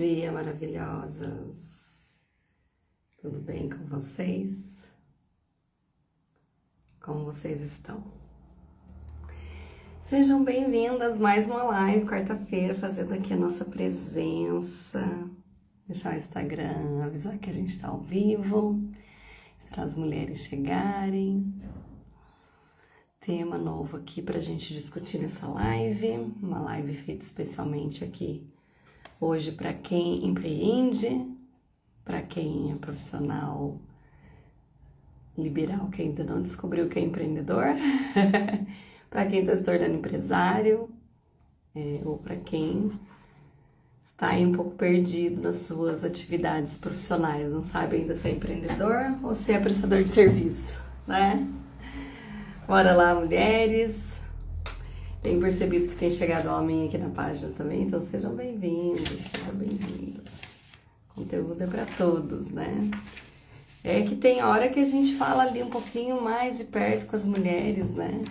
dia, maravilhosas! Tudo bem com vocês? Como vocês estão? Sejam bem-vindas a mais uma live, quarta-feira, fazendo aqui a nossa presença. Deixar o Instagram, avisar que a gente está ao vivo, esperar as mulheres chegarem. Tema novo aqui para a gente discutir nessa live, uma live feita especialmente aqui hoje para quem empreende, para quem é profissional liberal, que ainda não descobriu que é empreendedor, para quem está se tornando empresário, ou para quem está aí um pouco perdido nas suas atividades profissionais, não sabe ainda se é empreendedor ou se é prestador de serviço, né? Bora lá, mulheres! Tenho percebido que tem chegado homem aqui na página também, então sejam bem-vindos, sejam bem-vindos. O conteúdo é para todos, né? É que tem hora que a gente fala ali um pouquinho mais de perto com as mulheres, né?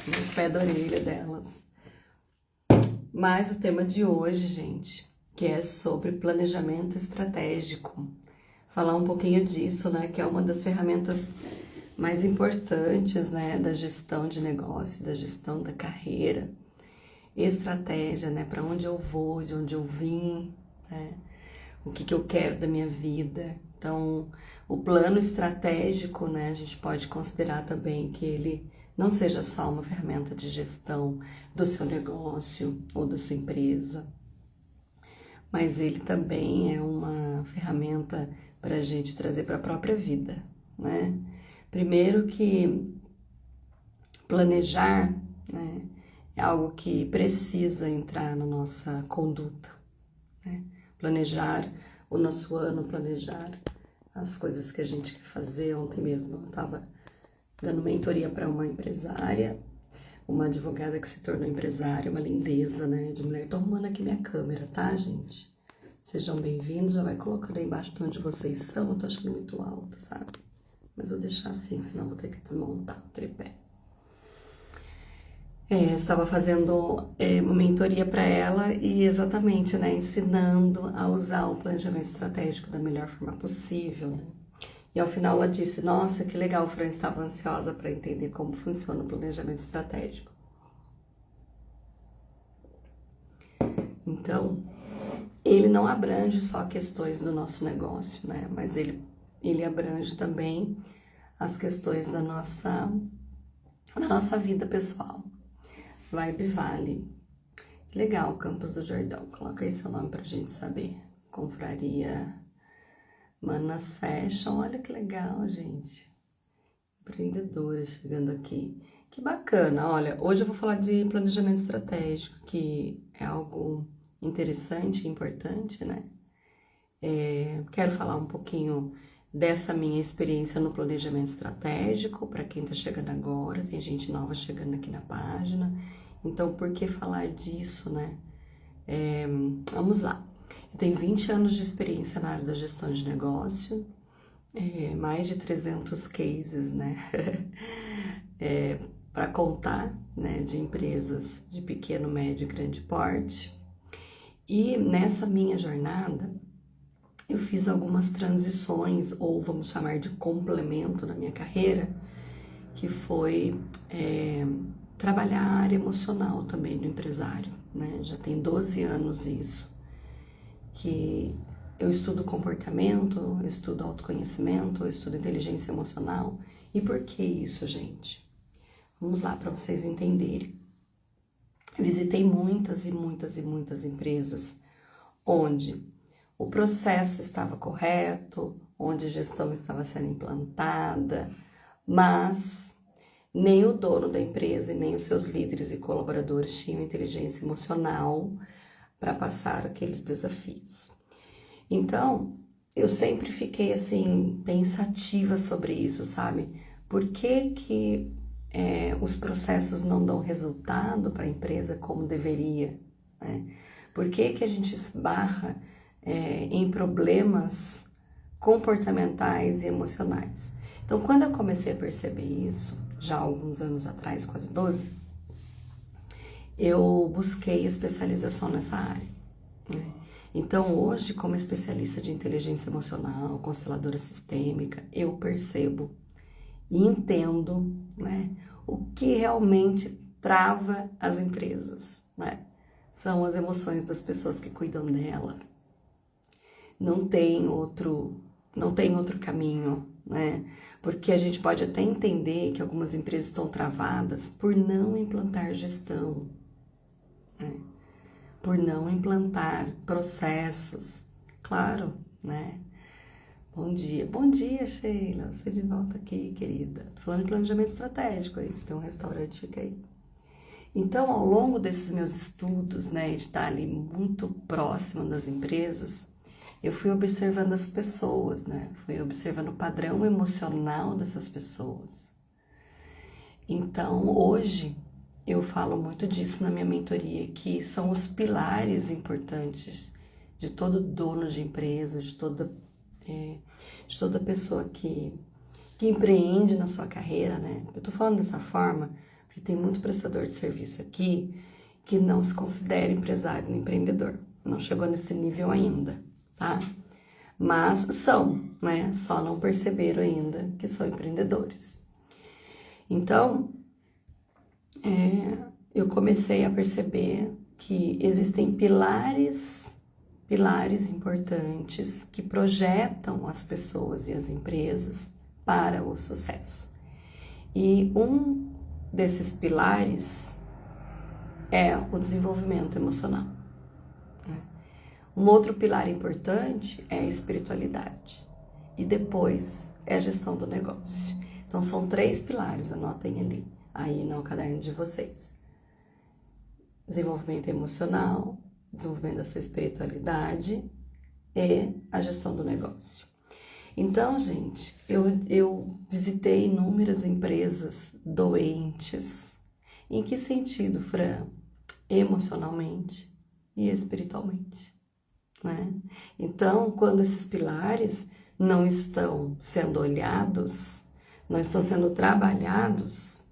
No pé da orelha delas. Mas o tema de hoje, gente, que é sobre planejamento estratégico. Falar um pouquinho disso, né? Que é uma das ferramentas mais importantes, né, da gestão de negócio, da gestão da carreira, estratégia, né, para onde eu vou, de onde eu vim, né, o que eu quero da minha vida. Então, o plano estratégico, né, a gente pode considerar também que ele não seja só uma ferramenta de gestão do seu negócio ou da sua empresa, mas ele também é uma ferramenta para a gente trazer para a própria vida, né? Primeiro que planejar, né, é algo que precisa entrar na nossa conduta, né? Planejar o nosso ano, planejar as coisas que a gente quer fazer. Ontem mesmo eu estava dando mentoria para uma empresária, uma advogada que se tornou empresária, uma lindeza, né, de mulher. Tô arrumando aqui minha câmera, tá, gente? Sejam bem-vindos, já vai colocando aí embaixo de onde vocês são, eu tô achando muito alto, sabe? Mas vou deixar assim, senão vou ter que desmontar o tripé. Eu estava fazendo uma mentoria para ela e exatamente, né, ensinando a usar o planejamento estratégico da melhor forma possível, né? E ao final ela disse, nossa, que legal, Fran, estava ansiosa para entender como funciona o planejamento estratégico. Então, ele não abrange só questões do nosso negócio, né? Mas ele abrange também as questões da nossa vida pessoal. Vibe Vale. Legal, Campos do Jordão. Coloca aí seu nome pra gente saber. Confraria Manas Fashion. Olha que legal, gente. Empreendedoras chegando aqui. Que bacana. Olha, hoje eu vou falar de planejamento estratégico, que é algo interessante e importante, né? Quero falar um pouquinho dessa minha experiência no planejamento estratégico, para quem tá chegando agora, tem gente nova chegando aqui na página, então por que falar disso, né? Vamos lá. Eu tenho 20 anos de experiência na área da gestão de negócio, mais de 300 cases, né? Para contar, né? De empresas de pequeno, médio e grande porte. E nessa minha jornada, eu fiz algumas transições, ou vamos chamar de complemento na minha carreira, que foi trabalhar a área emocional também do empresário, né? Já tem 12 anos isso, que eu estudo comportamento, eu estudo autoconhecimento, eu estudo inteligência emocional. E por que isso, gente? Vamos lá para vocês entenderem. Eu visitei muitas empresas onde o processo estava correto, onde a gestão estava sendo implantada, mas nem o dono da empresa e nem os seus líderes e colaboradores tinham inteligência emocional para passar aqueles desafios. Então, eu sempre fiquei assim, pensativa sobre isso, sabe? Por que os processos não dão resultado para a empresa como deveria, né? Por que a gente esbarra em problemas comportamentais e emocionais? Então, quando eu comecei a perceber isso, já há alguns anos atrás, quase 12, eu busquei especialização nessa área, né? Então, hoje, como especialista de inteligência emocional, consteladora sistêmica, eu percebo e entendo, né, o que realmente trava as empresas, né? São as emoções das pessoas que cuidam dela. Não tem outro caminho, né? Porque a gente pode até entender que algumas empresas estão travadas por não implantar gestão, né? Por não implantar processos. Claro, né? Bom dia, Sheila, você de volta aqui, querida. Tô falando de planejamento estratégico aí, se tem um restaurante, fica aí. Então, ao longo desses meus estudos, né, de estar ali muito próximo das empresas, eu fui observando as pessoas, né? Fui observando o padrão emocional dessas pessoas. Então, hoje, eu falo muito disso na minha mentoria, que são os pilares importantes de todo dono de empresa, de toda pessoa que empreende na sua carreira, né? Eu tô falando dessa forma porque tem muito prestador de serviço aqui que não se considera empresário nem empreendedor. Não chegou nesse nível ainda, tá? Mas são, né? Só não perceberam ainda que são empreendedores. Então, eu comecei a perceber que existem pilares importantes que projetam as pessoas e as empresas para o sucesso. E um desses pilares é o desenvolvimento emocional. Um outro pilar importante é a espiritualidade. E depois é a gestão do negócio. Então são 3 pilares, anotem ali, aí no caderno de vocês. Desenvolvimento emocional, desenvolvimento da sua espiritualidade e a gestão do negócio. Então, gente, eu visitei inúmeras empresas doentes. Em que sentido, Fran? Emocionalmente e espiritualmente, né? Então, quando esses pilares não estão sendo olhados, não estão sendo trabalhados,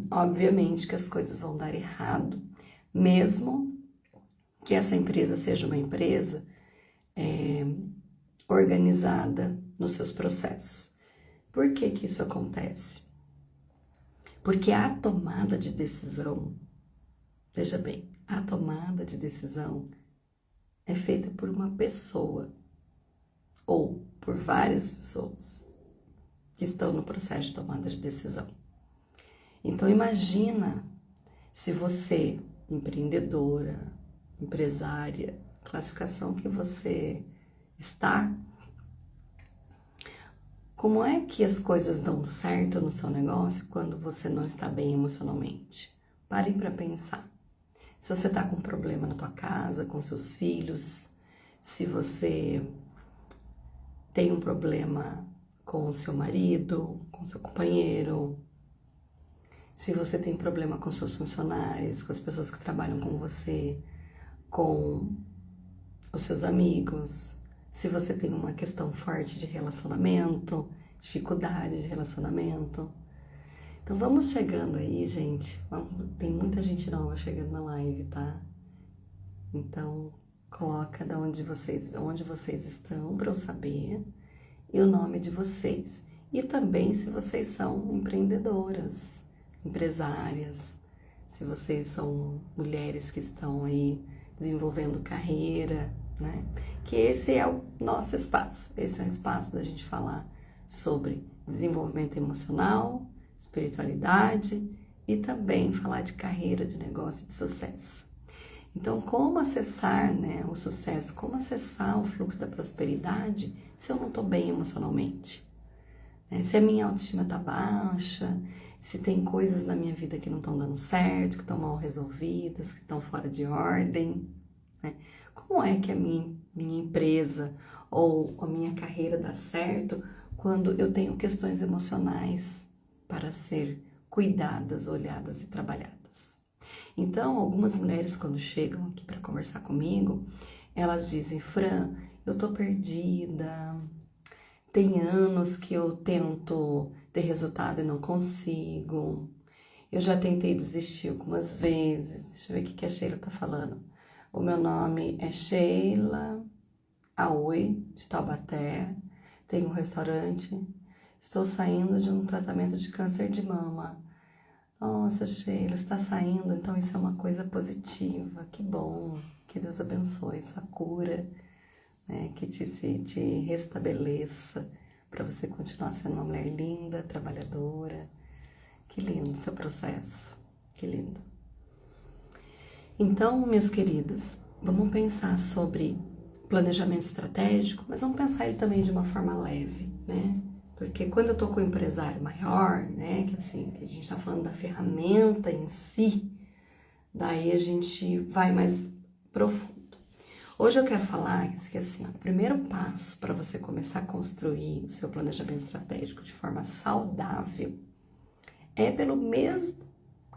obviamente que as coisas vão dar errado, mesmo que essa empresa seja uma empresa organizada nos seus processos. Por que que isso acontece? Porque a tomada de decisão, veja bem, a tomada de decisão é feita por uma pessoa ou por várias pessoas que estão no processo de tomada de decisão. Então imagina se você, empreendedora, empresária, classificação que você está, como é que as coisas dão certo no seu negócio quando você não está bem emocionalmente? Pare para pensar. Se você está com um problema na tua casa, com seus filhos, se você tem um problema com o seu marido, com seu companheiro, se você tem problema com seus funcionários, com as pessoas que trabalham com você, com os seus amigos, se você tem uma questão forte de relacionamento, dificuldade de relacionamento. Então vamos chegando aí, gente. Tem muita gente nova chegando na live, tá? Então coloca onde vocês estão para eu saber e o nome de vocês. E também se vocês são empreendedoras, empresárias, se vocês são mulheres que estão aí desenvolvendo carreira, né? Que esse é o nosso espaço. Esse é o espaço da gente falar sobre desenvolvimento emocional, espiritualidade e também falar de carreira, de negócio e de sucesso. Então, como acessar, né, o sucesso, como acessar o fluxo da prosperidade se eu não estou bem emocionalmente? Se a minha autoestima está baixa, se tem coisas na minha vida que não estão dando certo, que estão mal resolvidas, que estão fora de ordem, né? Como é que a minha empresa ou a minha carreira dá certo quando eu tenho questões emocionais para ser cuidadas, olhadas e trabalhadas? Então, algumas mulheres quando chegam aqui para conversar comigo, elas dizem: Fran, eu tô perdida, tem anos que eu tento ter resultado e não consigo, Eu já tentei desistir algumas vezes. Deixa eu ver o que a Sheila tá falando. O meu nome é Sheila Aoi, de Taubaté. Tenho um restaurante. Estou saindo de um tratamento de câncer de mama. Nossa, Sheila, está saindo, então isso é uma coisa positiva. Que bom. Que Deus abençoe sua cura, né? Que te restabeleça para você continuar sendo uma mulher linda, trabalhadora. Que lindo seu processo. Que lindo. Então, minhas queridas, vamos pensar sobre planejamento estratégico, mas vamos pensar ele também de uma forma leve, né? Porque quando eu tô com um empresário maior, né, que assim, que a gente tá falando da ferramenta em si, daí a gente vai mais profundo. Hoje eu quero falar que assim, ó, o primeiro passo para você começar a construir o seu planejamento estratégico de forma saudável é pelo mesmo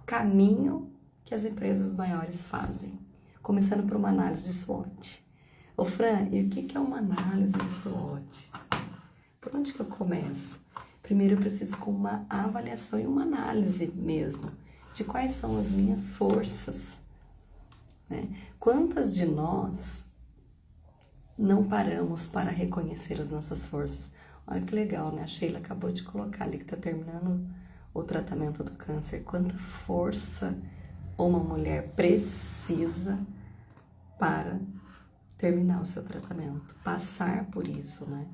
caminho que as empresas maiores fazem, começando por uma análise de SWOT. Ô Fran, e o que é uma análise de SWOT? Por onde que eu começo? Primeiro eu preciso com uma avaliação e uma análise mesmo, de quais são as minhas forças, né? Quantas de nós não paramos para reconhecer as nossas forças? Olha que legal, né? A Sheila acabou de colocar ali que está terminando o tratamento do câncer. Quanta força uma mulher precisa para terminar o seu tratamento, passar por isso, né?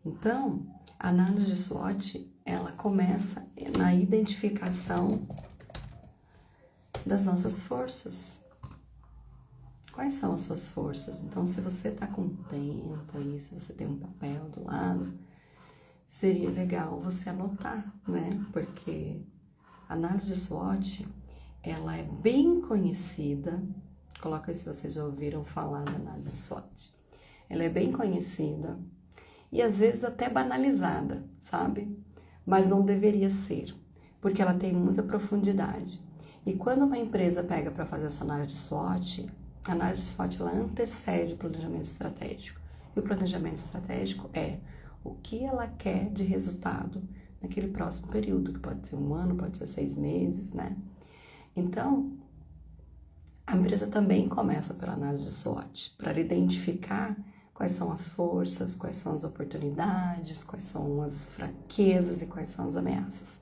Então, a análise de SWOT, ela começa na identificação das nossas forças. Quais são as suas forças? Então, se você está com tempo aí, se você tem um papel do lado, seria legal você anotar, né? Porque a análise de SWOT, ela é bem conhecida. Coloca aí se vocês já ouviram falar da análise de SWOT. Ela é bem conhecida e às vezes até banalizada, sabe? Mas não deveria ser, porque ela tem muita profundidade. E quando uma empresa pega para fazer a sua análise de SWOT, a análise de SWOT ela antecede o planejamento estratégico. E o planejamento estratégico é o que ela quer de resultado naquele próximo período, que pode ser 1 ano, pode ser 6 meses, né? Então, a empresa também começa pela análise de SWOT, para identificar quais são as forças, quais são as oportunidades, quais são as fraquezas e quais são as ameaças.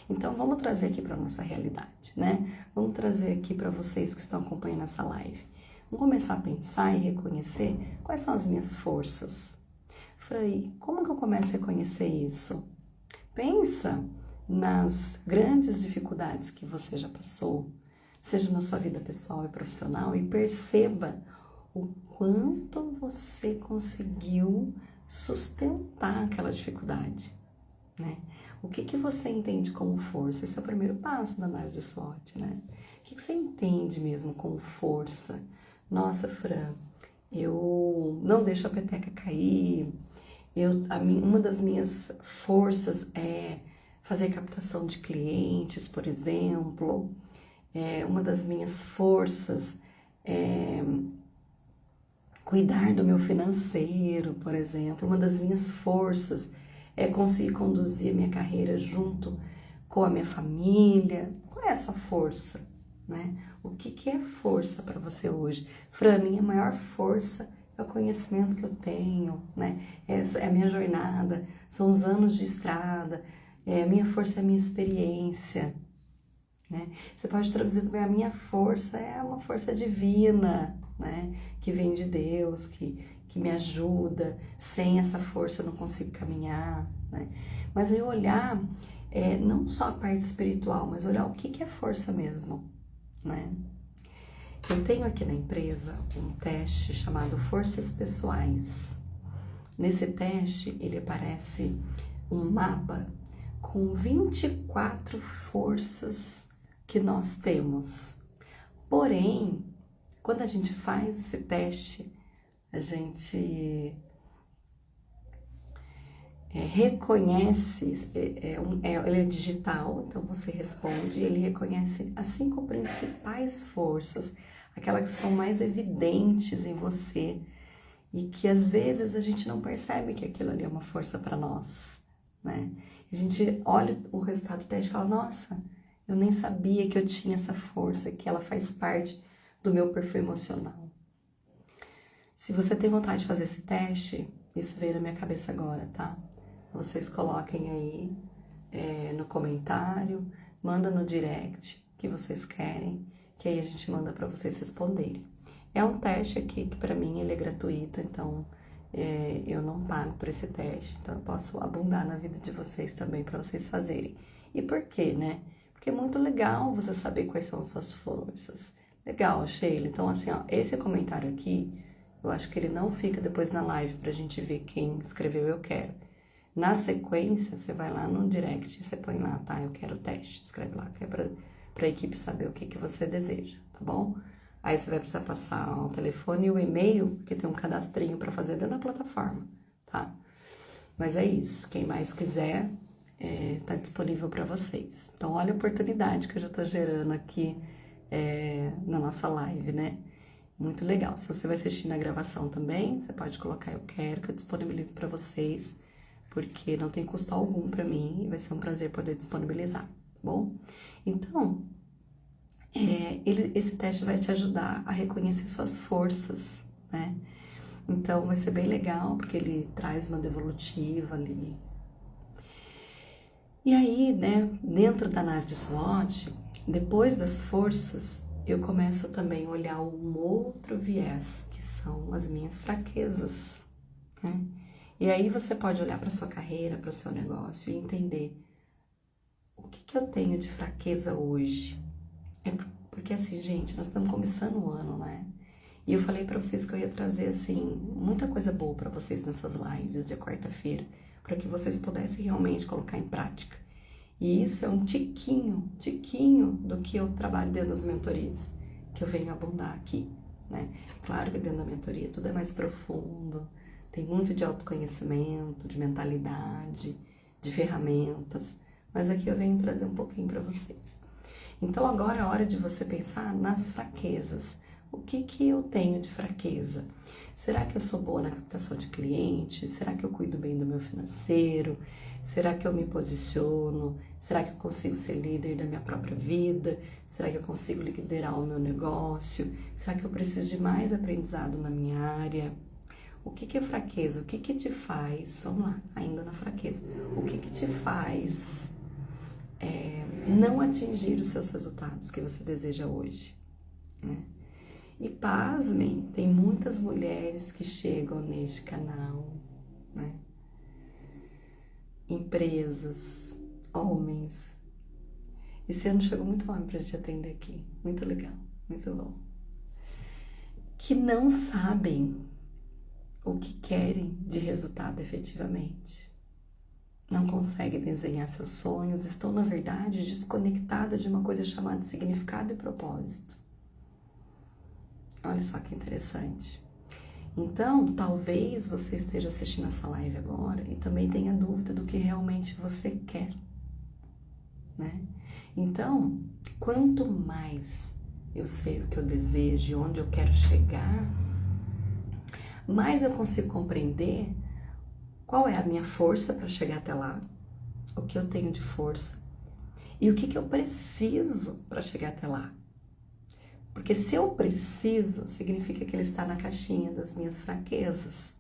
Então, vamos trazer aqui para a nossa realidade, né? Vamos trazer aqui para vocês que estão acompanhando essa live. Vamos começar a pensar e reconhecer quais são as minhas forças. Frei, como que eu começo a reconhecer isso? Pensa nas grandes dificuldades que você já passou, seja na sua vida pessoal e profissional, e perceba o quanto você conseguiu sustentar aquela dificuldade, né? O que você entende como força? Esse é o primeiro passo da análise de SWOT, né? O que você entende mesmo como força? Nossa, Fran, eu não deixo a peteca cair, uma das minhas forças é fazer captação de clientes, por exemplo. Uma das minhas forças é cuidar do meu financeiro, por exemplo. Uma das minhas forças é conseguir conduzir a minha carreira junto com a minha família. Qual é a sua força, né? O que é força para você hoje? Fran, minha maior força é o conhecimento que eu tenho, né? É a minha jornada, são os anos de estrada, a minha força é a minha experiência, né? Você pode traduzir também, a minha força é uma força divina, né? Que vem de Deus, que me ajuda. Sem essa força eu não consigo caminhar, né? Mas aí olhar, não só a parte espiritual, mas olhar o que é força mesmo, né? Eu tenho aqui na empresa um teste chamado Forças Pessoais. Nesse teste, ele aparece um mapa com 24 forças que nós temos. Porém, quando a gente faz esse teste, a gente reconhece, ele é digital, então você responde, ele reconhece as 5 principais forças, aquelas que são mais evidentes em você e que às vezes a gente não percebe que aquilo ali é uma força para nós, né? A gente olha o resultado do teste e fala, nossa, Eu nem sabia que eu tinha essa força, que ela faz parte do meu perfil emocional. Se você tem vontade de fazer esse teste, isso veio na minha cabeça agora, tá? Vocês coloquem aí no comentário, manda no direct que vocês querem, que aí a gente manda para vocês responderem. É um teste aqui que para mim ele é gratuito, então eu não pago por esse teste, então eu posso abundar na vida de vocês também para vocês fazerem. E por quê, né? Porque é muito legal você saber quais são as suas forças. Legal, Sheila. Então assim, ó, esse comentário aqui, eu acho que ele não fica depois na live pra gente ver quem escreveu eu quero. Na sequência, você vai lá no direct e você põe lá, tá? Eu quero o teste, escreve lá, que é pra equipe saber o que você deseja, tá bom? Aí você vai precisar passar o telefone e o e-mail, porque tem um cadastrinho pra fazer dentro da plataforma, tá? Mas é isso, quem mais quiser, tá disponível pra vocês. Então, olha a oportunidade que eu já tô gerando aqui na nossa live, né? Muito legal. Se você vai assistir na gravação também, você pode colocar eu quero, que eu disponibilizo pra vocês, porque não tem custo algum pra mim e vai ser um prazer poder disponibilizar, tá bom? Então, esse teste vai te ajudar a reconhecer suas forças, né? Então, vai ser bem legal, porque ele traz uma devolutiva ali. E aí, né, dentro da análise SWOT, depois das forças, eu começo também a olhar um outro viés, que são as minhas fraquezas, né? E aí você pode olhar para sua carreira, para o seu negócio e entender o que eu tenho de fraqueza hoje. Porque assim, gente, nós estamos começando o ano, né? E eu falei para vocês que eu ia trazer, assim, muita coisa boa para vocês nessas lives de quarta-feira, para que vocês pudessem realmente colocar em prática. E isso é um tiquinho do que eu trabalho dentro das mentorias, que eu venho abundar aqui, né? É claro que dentro da mentoria tudo é mais profundo, tem muito de autoconhecimento, de mentalidade, de ferramentas, mas aqui eu venho trazer um pouquinho para vocês. Então agora é hora de você pensar nas fraquezas. O que eu tenho de fraqueza? Será que eu sou boa na captação de clientes? Será que eu cuido bem do meu financeiro? Será que eu me posiciono? Será que eu consigo ser líder da minha própria vida? Será que eu consigo liderar o meu negócio? Será que eu preciso de mais aprendizado na minha área? O que é fraqueza? O que te faz, vamos lá, ainda na fraqueza, o que te faz não atingir os seus resultados que você deseja hoje, né? E pasmem, tem muitas mulheres que chegam neste canal, né? Empresas, homens. Esse ano chegou muito homem pra gente atender aqui, muito legal, muito bom. Que não sabem o que querem de resultado efetivamente. Não conseguem desenhar seus sonhos, estão, na verdade, desconectados de uma coisa chamada significado e propósito. Olha só que interessante. Então, talvez você esteja assistindo essa live agora e também tenha dúvida do que realmente você quer, né? Então, quanto mais eu sei o que eu desejo e onde eu quero chegar, mais eu consigo compreender qual é a minha força para chegar até lá, o que eu tenho de força e o que eu preciso para chegar até lá. Porque se eu preciso, significa que ele está na caixinha das minhas fraquezas.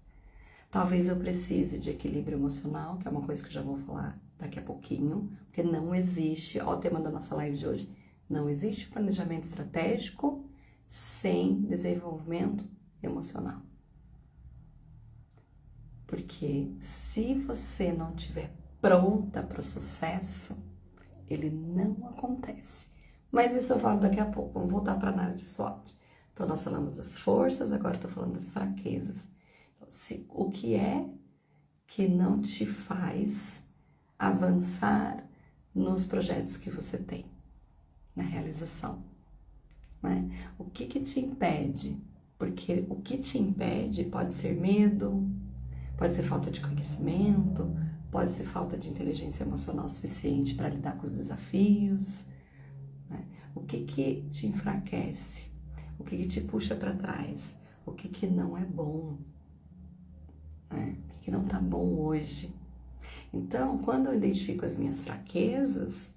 Talvez eu precise de equilíbrio emocional, que é uma coisa que eu já vou falar daqui a pouquinho, porque não existe, ó, o tema da nossa live de hoje, não existe planejamento estratégico sem desenvolvimento emocional. Porque se você não estiver pronta para o sucesso, ele não acontece. Mas isso eu falo daqui a pouco, vamos voltar para a análise de SWOT. Então, nós falamos das forças, agora estou falando das fraquezas. Então, o que é que não te faz avançar nos projetos que você tem, na realização, né? O que te impede? Porque o que te impede pode ser medo, pode ser falta de conhecimento, pode ser falta de inteligência emocional suficiente para lidar com os desafios, né? O que te enfraquece? O que te puxa para trás? O que não é bom? Né? O que não tá bom hoje? Então, quando eu identifico as minhas fraquezas,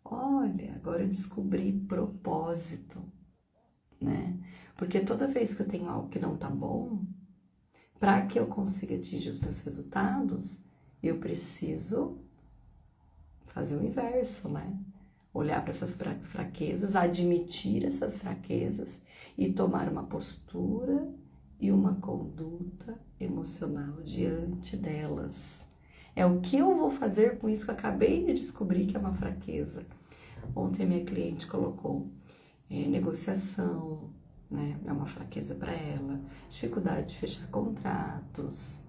olha, agora eu descobri propósito, né? Porque toda vez que eu tenho algo que não tá bom, para que eu consiga atingir os meus resultados, eu preciso fazer o inverso, né? Olhar para essas fraquezas, admitir essas fraquezas e tomar uma postura e uma conduta emocional diante delas. É o que eu vou fazer com isso que eu acabei de descobrir que é uma fraqueza. Ontem a minha cliente colocou negociação, né? É uma fraqueza para ela, dificuldade de fechar contratos.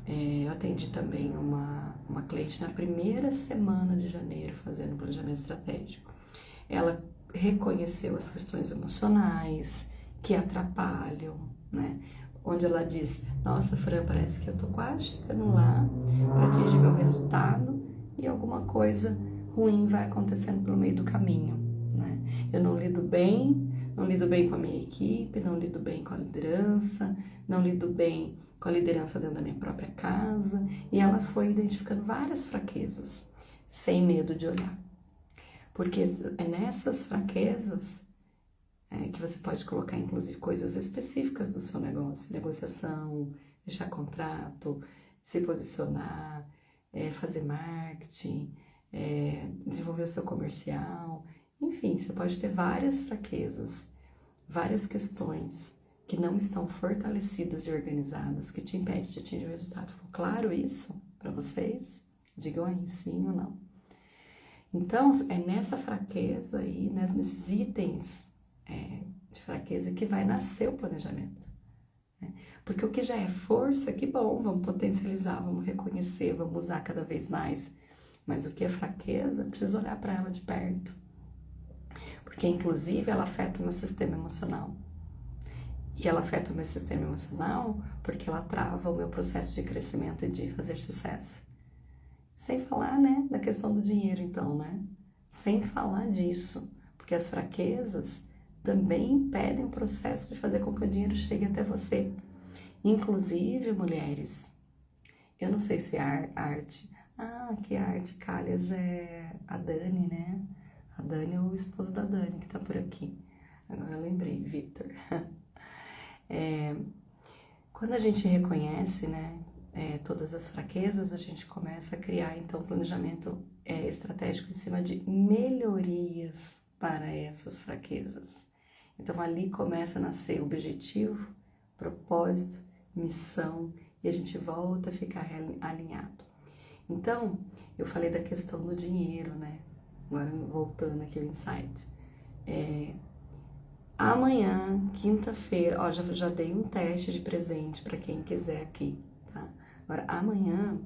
Eu atendi também uma cliente na primeira semana de janeiro fazendo planejamento estratégico. Ela reconheceu as questões emocionais que atrapalham, né? Onde ela diz, nossa, Fran, parece que eu tô quase chegando lá para atingir meu resultado e alguma coisa ruim vai acontecendo pelo meio do caminho, né? Eu não lido bem com a minha equipe, não lido bem com a liderança, não lido bem com a liderança dentro da minha própria casa, e ela foi identificando várias fraquezas, sem medo de olhar. Porque é nessas fraquezas que você pode colocar, inclusive, coisas específicas do seu negócio, negociação, fechar contrato, se posicionar, fazer marketing, desenvolver o seu comercial, enfim, você pode ter várias fraquezas, várias questões que não estão fortalecidas e organizadas, que te impedem de atingir o resultado. Ficou claro isso para vocês? Digam aí sim ou não. Então, é nessa fraqueza aí, nesses itens de fraqueza que vai nascer o planejamento. Né? Porque o que já é força, que bom, vamos potencializar, vamos reconhecer, vamos usar cada vez mais. Mas o que é fraqueza, precisa olhar para ela de perto. Porque, inclusive, ela afeta o meu sistema emocional. E ela afeta o meu sistema emocional porque ela trava o meu processo de crescimento e de fazer sucesso. Sem falar, né, da questão do dinheiro, então, né? Sem falar disso, porque as fraquezas também impedem o processo de fazer com que o dinheiro chegue até você. Inclusive, mulheres, eu não sei se é arte. Que arte, Calhas, é a Dani, né? A Dani é o esposo da Dani que tá por aqui. Agora eu lembrei, Vitor. Quando a gente reconhece, né, todas as fraquezas, a gente começa a criar, então, planejamento estratégico em cima de melhorias para essas fraquezas. Então, ali começa a nascer objetivo, propósito, missão, e a gente volta a ficar alinhado. Então, eu falei da questão do dinheiro, né? Agora, voltando aqui ao insight. Amanhã, quinta-feira, ó, já dei um teste de presente para quem quiser aqui, tá? Agora, amanhã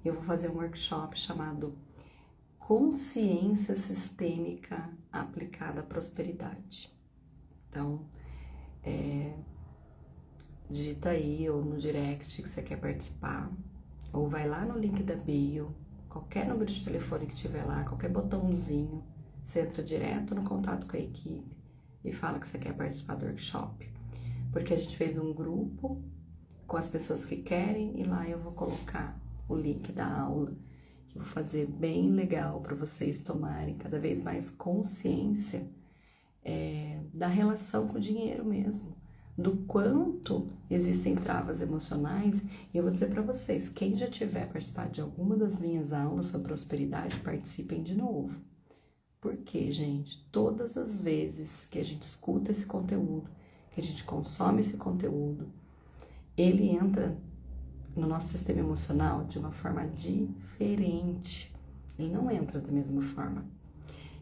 eu vou fazer um workshop chamado Consciência Sistêmica Aplicada à Prosperidade. Então, digita aí ou no direct que você quer participar, ou vai lá no link da bio, qualquer número de telefone que tiver lá, qualquer botãozinho, você entra direto no contato com a equipe e fala que você quer participar do workshop. Porque a gente fez um grupo com as pessoas que querem e lá eu vou colocar o link da aula, que eu vou fazer bem legal para vocês tomarem cada vez mais consciência da relação com o dinheiro mesmo, do quanto existem travas emocionais. E eu vou dizer para vocês, quem já tiver participado de alguma das minhas aulas sobre prosperidade, participem de novo. Porque, gente, todas as vezes que a gente escuta esse conteúdo, que a gente consome esse conteúdo, ele entra no nosso sistema emocional de uma forma diferente. Ele não entra da mesma forma.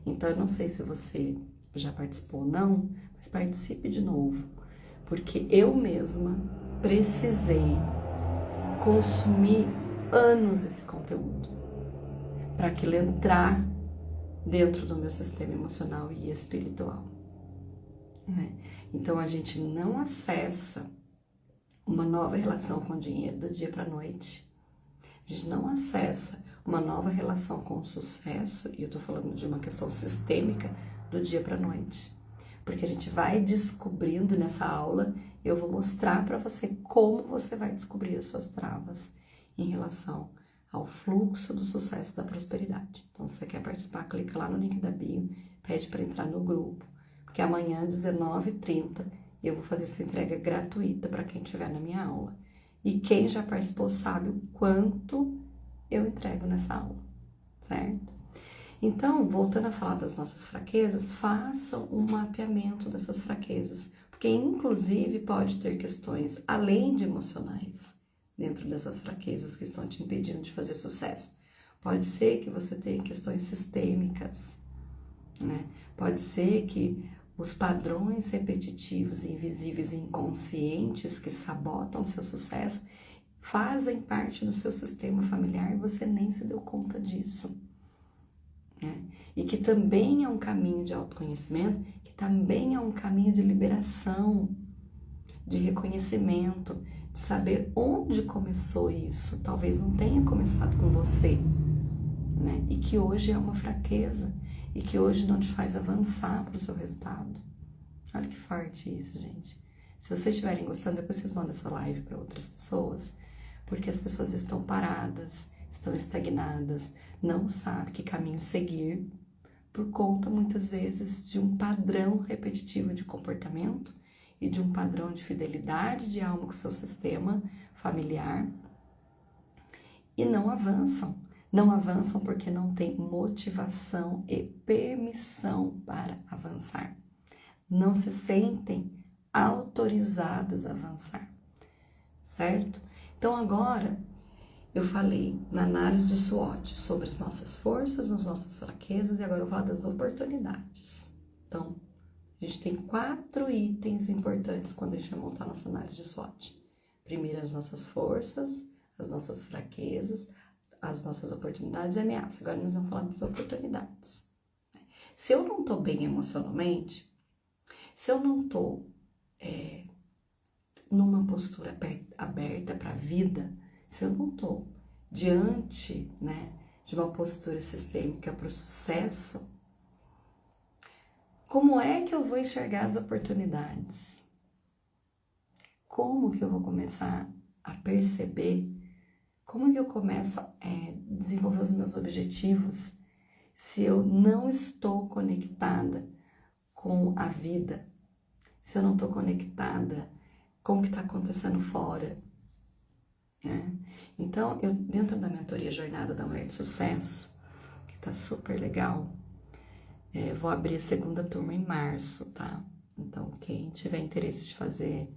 Então, eu não sei se você já participou ou não, mas participe de novo. Porque eu mesma precisei consumir anos esse conteúdo para aquilo entrar dentro do meu sistema emocional e espiritual, né? Então a gente não acessa uma nova relação com o dinheiro do dia para a noite. A gente não acessa uma nova relação com o sucesso, e eu tô falando de uma questão sistêmica, do dia para a noite. Porque a gente vai descobrindo nessa aula, eu vou mostrar para você como você vai descobrir as suas travas em relação ao fluxo do sucesso e da prosperidade. Então, se você quer participar, clica lá no link da bio, pede para entrar no grupo, porque amanhã, 19h30, eu vou fazer essa entrega gratuita para quem estiver na minha aula. E quem já participou sabe o quanto eu entrego nessa aula, certo? Então, voltando a falar das nossas fraquezas, façam um mapeamento dessas fraquezas, porque inclusive pode ter questões além de emocionais dentro dessas fraquezas que estão te impedindo de fazer sucesso. Pode ser que você tenha questões sistêmicas, né? Pode ser que os padrões repetitivos, invisíveis e inconscientes que sabotam seu sucesso fazem parte do seu sistema familiar e você nem se deu conta disso. Né? E que também é um caminho de autoconhecimento, que também é um caminho de liberação, de reconhecimento, de saber onde começou isso. Talvez não tenha começado com você, né? E que hoje é uma fraqueza, e que hoje não te faz avançar para o seu resultado. Olha que forte isso, gente. Se vocês estiverem gostando, depois vocês mandam essa live para outras pessoas, porque as pessoas estão paradas, estão estagnadas, não sabem que caminho seguir, por conta, muitas vezes, de um padrão repetitivo de comportamento e de um padrão de fidelidade de alma com o seu sistema familiar, e não avançam. Não avançam porque não tem motivação e permissão para avançar. Não se sentem autorizadas a avançar, certo? Então agora eu falei na análise de SWOT sobre as nossas forças, as nossas fraquezas, e agora eu vou falar das oportunidades. Então, a gente tem 4 itens importantes quando a gente vai montar nossa análise de SWOT. Primeiro, as nossas forças, as nossas fraquezas, as nossas oportunidades e ameaças. Agora nós vamos falar das oportunidades. Se eu não tô bem emocionalmente, se eu não tô numa postura aberta para a vida, se eu não tô diante, né, de uma postura sistêmica para o sucesso, como é que eu vou enxergar as oportunidades? Como que eu vou começar a perceber? Como que eu começo a desenvolver os meus objetivos se eu não estou conectada com a vida? Se eu não estou conectada com o que está acontecendo fora? Né? Então, eu dentro da mentoria Jornada da Mulher de Sucesso, que está super legal, vou abrir a 2ª turma em março, tá? Então, quem tiver interesse de fazer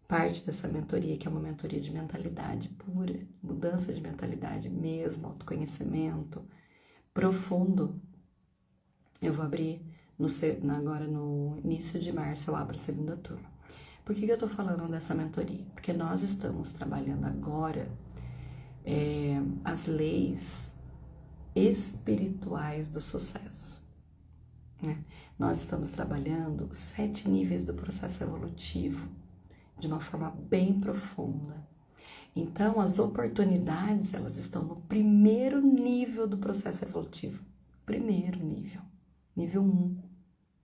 parte dessa mentoria, que é uma mentoria de mentalidade pura, mudança de mentalidade mesmo, autoconhecimento profundo, eu vou abrir agora no início de março, eu abro a 2ª turma. Por que eu tô falando dessa mentoria? Porque nós estamos trabalhando agora as leis espirituais do sucesso. Né? Nós estamos trabalhando os 7 níveis do processo evolutivo de uma forma bem profunda. Então, as oportunidades, elas estão no primeiro nível do processo evolutivo. Primeiro nível, nível 1,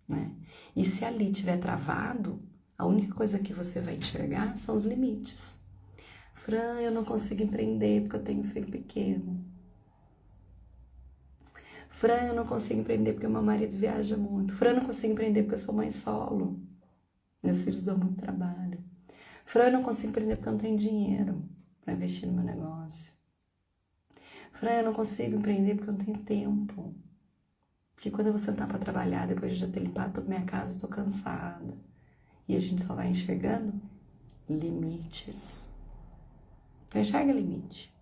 né? E se ali tiver travado, a única coisa que você vai enxergar são os limites. Fran, eu não consigo empreender porque eu tenho um filho pequeno. Fran, eu não consigo empreender porque meu marido viaja muito. Fran, eu não consigo empreender porque eu sou mãe solo. Meus filhos dão muito trabalho. Fran, eu não consigo empreender porque eu não tenho dinheiro para investir no meu negócio. Fran, eu não consigo empreender porque eu não tenho tempo. Porque quando eu vou sentar para trabalhar, depois de já ter limpado toda a minha casa, eu estou cansada. E a gente só vai enxergando limites. Então, enxerga limite.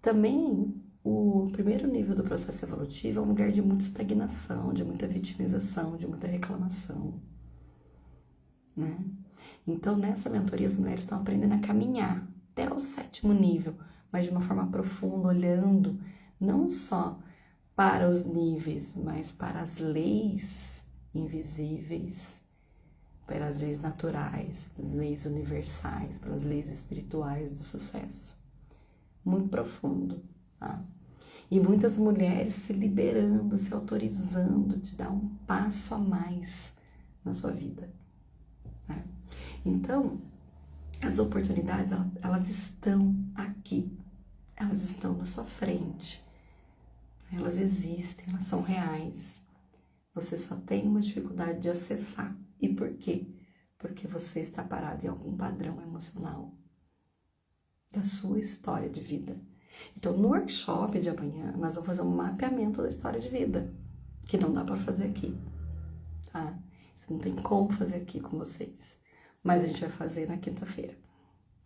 Também, o primeiro nível do processo evolutivo é um lugar de muita estagnação, de muita vitimização, de muita reclamação, né? Então, nessa mentoria, as mulheres estão aprendendo a caminhar até o 7º nível, mas de uma forma profunda, olhando não só para os níveis, mas para as leis invisíveis, para as leis naturais, as leis universais, para as leis espirituais do sucesso. Muito profundo, tá? E muitas mulheres se liberando, se autorizando de dar um passo a mais na sua vida, né? Então, as oportunidades, elas estão aqui. elas estão na sua frente. Elas existem, elas são reais. Você só tem uma dificuldade de acessar. E por quê? Porque você está parado em algum padrão emocional da sua história de vida. Então, no workshop de amanhã, nós vamos fazer um mapeamento da história de vida, que não dá para fazer aqui, tá? Isso não tem como fazer aqui com vocês, mas a gente vai fazer na quinta-feira,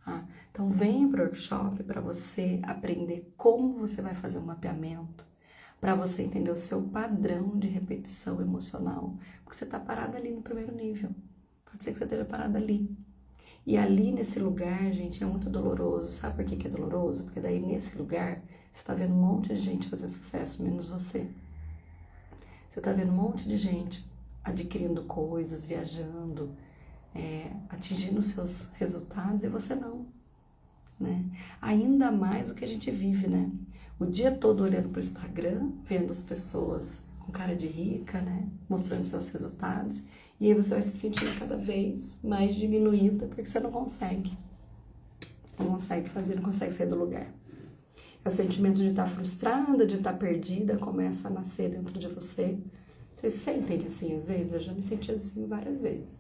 tá? Então, venha para o workshop para você aprender como você vai fazer um mapeamento, para você entender o seu padrão de repetição emocional, porque você está parado ali no primeiro nível, pode ser que você esteja parado ali. E ali nesse lugar, gente, é muito doloroso. Sabe por que é doloroso? Porque daí nesse lugar, você tá vendo um monte de gente fazendo sucesso, menos você. Você tá vendo um monte de gente adquirindo coisas, viajando, atingindo seus resultados e você não, né? Ainda mais o que a gente vive, né? O dia todo olhando pro Instagram, vendo as pessoas com cara de rica, né? Mostrando seus resultados. E aí você vai se sentir cada vez mais diminuída, porque você não consegue. Não consegue fazer, não consegue sair do lugar. O sentimento de estar frustrada, de estar perdida, começa a nascer dentro de você. Vocês se sentem assim às vezes? Eu já me senti assim várias vezes.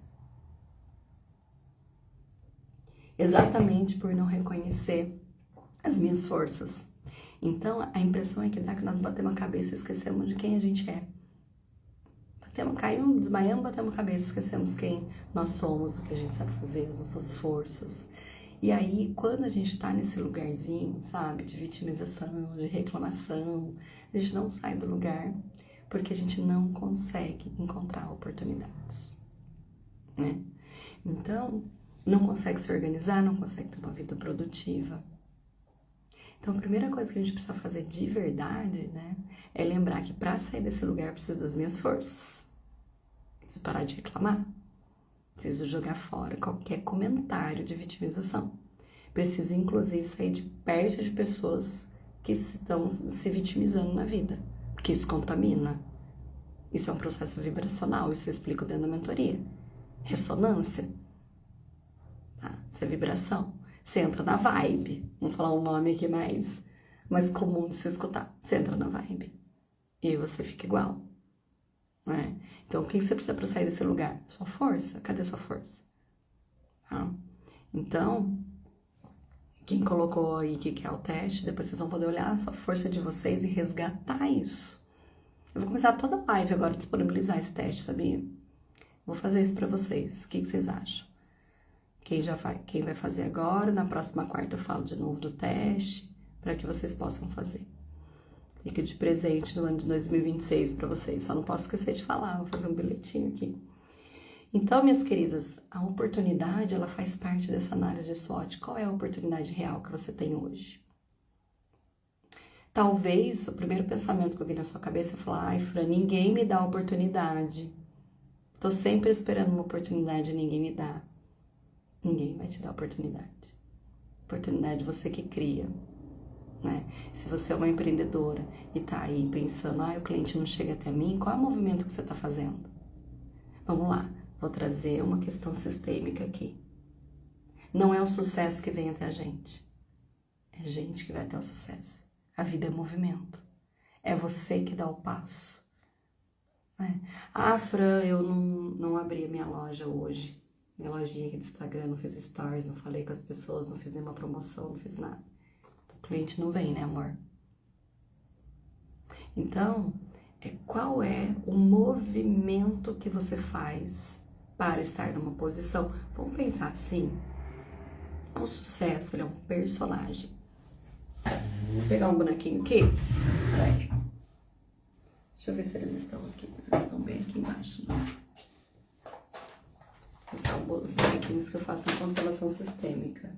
Exatamente por não reconhecer as minhas forças. Então, a impressão é que dá que nós batemos a cabeça e esquecemos de quem a gente é. Caímos, desmaiamos, batemos a cabeça, esquecemos quem nós somos, o que a gente sabe fazer, as nossas forças. E aí, quando a gente tá nesse lugarzinho, sabe, de vitimização, de reclamação, a gente não sai do lugar, porque a gente não consegue encontrar oportunidades, né? Então, não consegue se organizar, não consegue ter uma vida produtiva. Então, a primeira coisa que a gente precisa fazer de verdade, né, é lembrar que para sair desse lugar, eu preciso das minhas forças. Preciso parar de reclamar. Preciso jogar fora qualquer comentário de vitimização. Preciso, inclusive, sair de perto de pessoas que estão se vitimizando na vida. Porque isso contamina. Isso é um processo vibracional. Isso eu explico dentro da mentoria. Ressonância. Tá? Isso é vibração. Você entra na vibe. Vamos falar um nome aqui mais comum de se escutar. Você entra na vibe. E aí você fica igual. Né? Então, o que você precisa para sair desse lugar? Sua força. Cadê sua força? Tá? Então, quem colocou aí que é o teste, depois vocês vão poder olhar a sua força de vocês e resgatar isso. Eu vou começar toda a live agora a disponibilizar esse teste, sabia? Vou fazer isso para vocês. O que vocês acham? Quem vai fazer agora, na próxima quarta eu falo de novo do teste, para que vocês possam fazer. Fica de presente no ano de 2026 para vocês. Só não posso esquecer de falar, vou fazer um bilhetinho aqui. Então, minhas queridas, a oportunidade, ela faz parte dessa análise de SWOT. Qual é a oportunidade real que você tem hoje? Talvez o primeiro pensamento que eu vi na sua cabeça é falar: ai, Fran, ninguém me dá oportunidade. Tô sempre esperando uma oportunidade e ninguém me dá. Ninguém vai te dar oportunidade. Oportunidade você que cria. Né? Se você é uma empreendedora e tá aí pensando, o cliente não chega até mim, qual é o movimento que você tá fazendo? Vamos lá, vou trazer uma questão sistêmica aqui. Não é o sucesso que vem até a gente, é a gente que vai até o sucesso. A vida é movimento, é você que dá o passo. Né? Fran, eu não abri a minha loja hoje, minha lojinha aqui do Instagram, não fiz stories, não falei com as pessoas, não fiz nenhuma promoção, não fiz nada. O cliente não vem, né, amor? Então, qual é o movimento que você faz para estar numa posição? Vamos pensar assim, o sucesso, ele é um personagem. Vou pegar um bonequinho aqui. Peraí. Deixa eu ver se eles estão aqui. Eles estão bem aqui embaixo, né? Esses são os bonequinhos que eu faço na constelação sistêmica,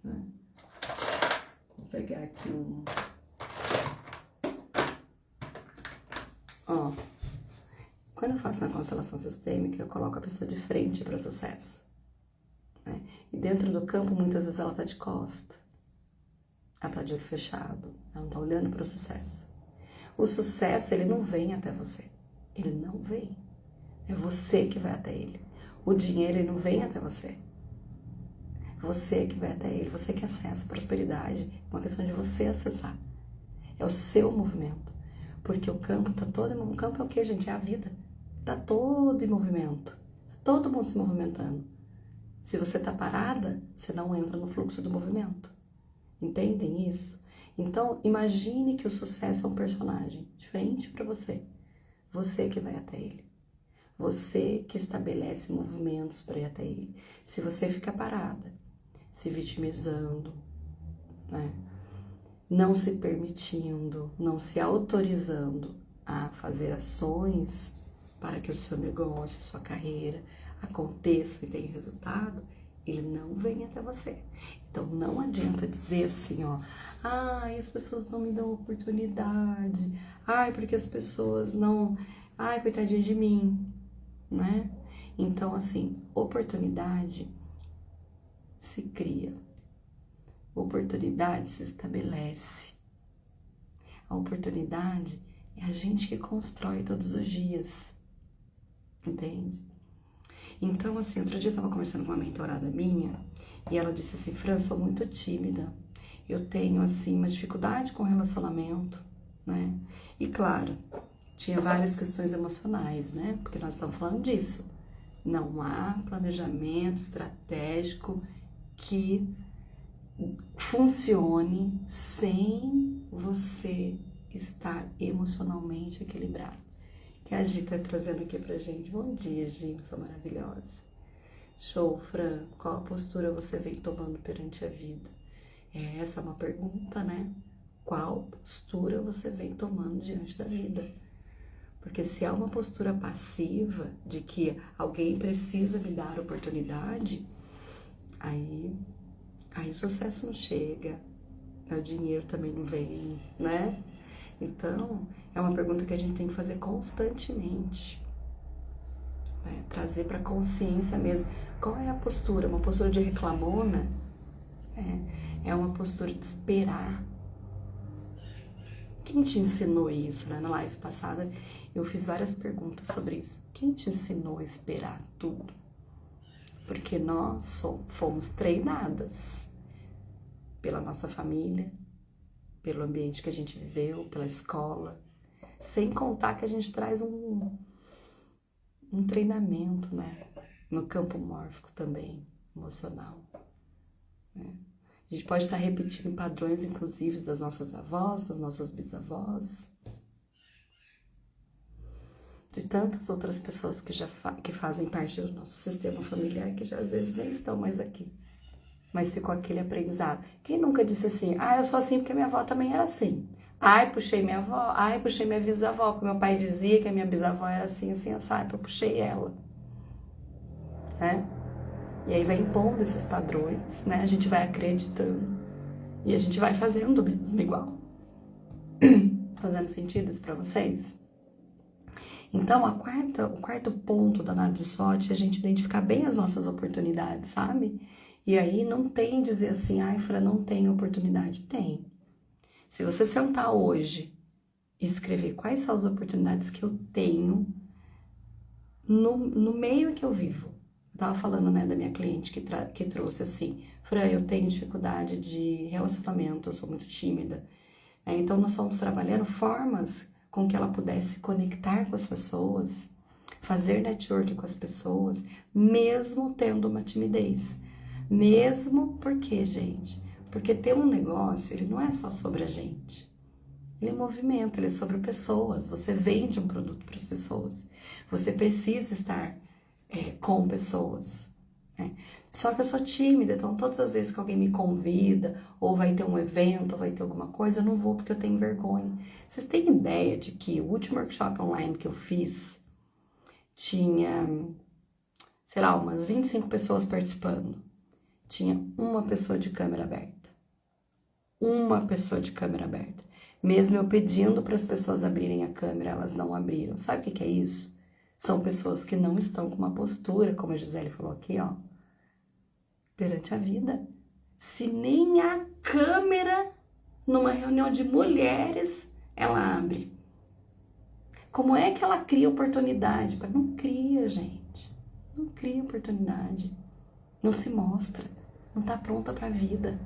né? Vou pegar aqui um... Ó, quando eu faço na constelação sistêmica, eu coloco a pessoa de frente para o sucesso. Né? E dentro do campo, muitas vezes ela tá de costa. Ela tá de olho fechado. Ela não tá olhando para o sucesso. O sucesso, ele não vem até você. Ele não vem. É você que vai até ele. O dinheiro, ele não vem até você. Você que vai até ele, você que acessa a prosperidade. É uma questão de você acessar. É o seu movimento. Porque o campo tá todo... O campo é o quê, gente? É a vida. Tá todo em movimento. Todo mundo se movimentando. Se você tá parada, você não entra no fluxo do movimento. Entendem isso? Então, imagine que o sucesso é um personagem de frente para você. Você que vai até ele. Você que estabelece movimentos para ir até ele. Se você fica parada, se vitimizando, né? Não se permitindo, não se autorizando a fazer ações para que o seu negócio, sua carreira aconteça e tenha resultado, ele não vem até você. Então não adianta dizer assim, ó, ai, as pessoas não me dão oportunidade, ai, porque as pessoas não, ai, coitadinha de mim, né? Então, assim, oportunidade se cria, oportunidade se estabelece. A oportunidade é a gente que constrói todos os dias, entende? Então, assim, outro dia eu tava conversando com uma mentorada minha e ela disse assim, Fran, sou muito tímida, eu tenho, assim, uma dificuldade com relacionamento, né? E claro, tinha várias questões emocionais, né? Porque nós estamos falando disso. Não há planejamento estratégico que funcione sem você estar emocionalmente equilibrado. Que a Gi tá trazendo aqui pra gente. Bom dia, Gi, sou maravilhosa. Show, Fran, qual a postura você vem tomando perante a vida? Essa é uma pergunta, né? Qual postura você vem tomando diante da vida? Porque se há uma postura passiva de que alguém precisa me dar oportunidade, aí o sucesso não chega, o dinheiro também não vem, né? Então, é uma pergunta que a gente tem que fazer constantemente, né? Trazer para consciência mesmo. Qual é a postura? Uma postura de reclamona? É uma postura de esperar. Quem te ensinou isso, né? Na live passada eu fiz várias perguntas sobre isso. Quem te ensinou a esperar tudo? Porque nós fomos treinadas pela nossa família, pelo ambiente que a gente viveu, pela escola, sem contar que a gente traz um treinamento, né? No campo mórfico também, emocional, né? A gente pode estar repetindo padrões, inclusive, das nossas avós, das nossas bisavós, de tantas outras pessoas que que fazem parte do nosso sistema familiar, que já às vezes nem estão mais aqui. Mas ficou aquele aprendizado. Quem nunca disse assim, eu sou assim porque minha avó também era assim. Puxei minha avó, puxei minha bisavó, porque meu pai dizia que a minha bisavó era assim, assim, assado, então puxei ela, né? E aí vai impondo esses padrões, né? A gente vai acreditando e a gente vai fazendo mesmo igual. Fazendo sentido isso pra vocês? Então, o quarto ponto da análise SWOT é a gente identificar bem as nossas oportunidades, sabe? E aí não tem dizer assim, Fran, não tem oportunidade. Tem. Se você sentar hoje e escrever quais são as oportunidades que eu tenho no meio em que eu vivo. Eu tava falando, né, da minha cliente que trouxe assim, Fran, eu tenho dificuldade de relacionamento, eu sou muito tímida. Então, nós fomos trabalhando formas com que ela pudesse conectar com as pessoas, fazer network com as pessoas, mesmo tendo uma timidez. Mesmo porque, gente, porque ter um negócio, ele não é só sobre a gente. Ele é movimento, ele é sobre pessoas. Você vende um produto para as pessoas. Você precisa estar com pessoas, né? Só que eu sou tímida, então todas as vezes que alguém me convida, ou vai ter um evento, ou vai ter alguma coisa, eu não vou porque eu tenho vergonha. Vocês têm ideia de que o último workshop online que eu fiz tinha, sei lá, umas 25 pessoas participando. Tinha uma pessoa de câmera aberta. Uma pessoa de câmera aberta. Mesmo eu pedindo para as pessoas abrirem a câmera, elas não abriram. Sabe o que é isso? São pessoas que não estão com uma postura, como a Gisele falou aqui, ó, perante a vida. Se nem a câmera, numa reunião de mulheres, ela abre. Como é que ela cria oportunidade? Não cria, gente. Não cria oportunidade. Não se mostra. não tá pronta para a vida,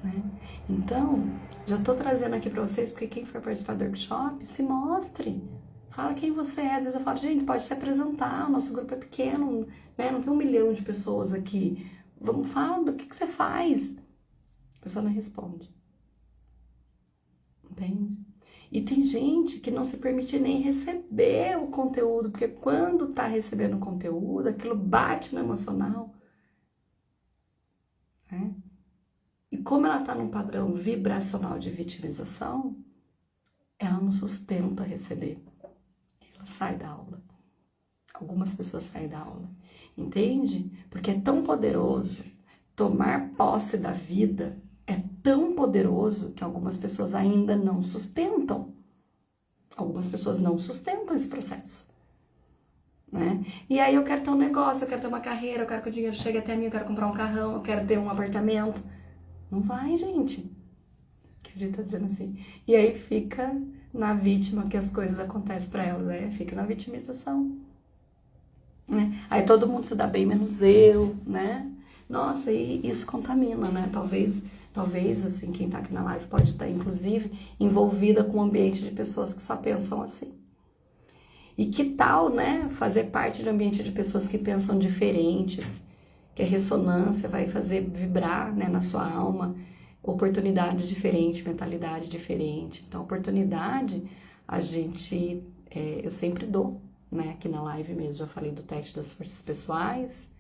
né? Então, já tô trazendo aqui para vocês, porque quem for participar do workshop, se mostre. Fala quem você é. Às vezes eu falo, gente, pode se apresentar, o nosso grupo é pequeno, né? Não tem 1 milhão de pessoas aqui. Vamos falar do que você faz. A pessoa não responde. Entende? E tem gente que não se permite nem receber o conteúdo, porque quando tá recebendo o conteúdo, aquilo bate no emocional, né? E como ela tá num padrão vibracional de vitimização, ela não sustenta receber. Ela sai da aula. Algumas pessoas saem da aula. Entende? Porque é tão poderoso. Tomar posse da vida é tão poderoso que algumas pessoas ainda não sustentam. Algumas pessoas não sustentam esse processo, né? E aí eu quero ter um negócio, eu quero ter uma carreira, eu quero que o dinheiro chegue até mim, eu quero comprar um carrão, eu quero ter um apartamento. Não vai, gente. Que a gente tá dizendo assim. E aí fica na vítima que as coisas acontecem pra elas, né? Fica na vitimização, né? Aí todo mundo se dá bem, menos eu, né? Nossa, e isso contamina, né? Talvez, assim, quem tá aqui na live pode estar, inclusive, envolvida com um ambiente de pessoas que só pensam assim. E que tal, né, fazer parte de um ambiente de pessoas que pensam diferentes, que a ressonância vai fazer vibrar, né, na sua alma, oportunidades diferentes, mentalidade diferente. Então, oportunidade, eu sempre dou, né, aqui na live mesmo, já falei do teste das forças pessoais,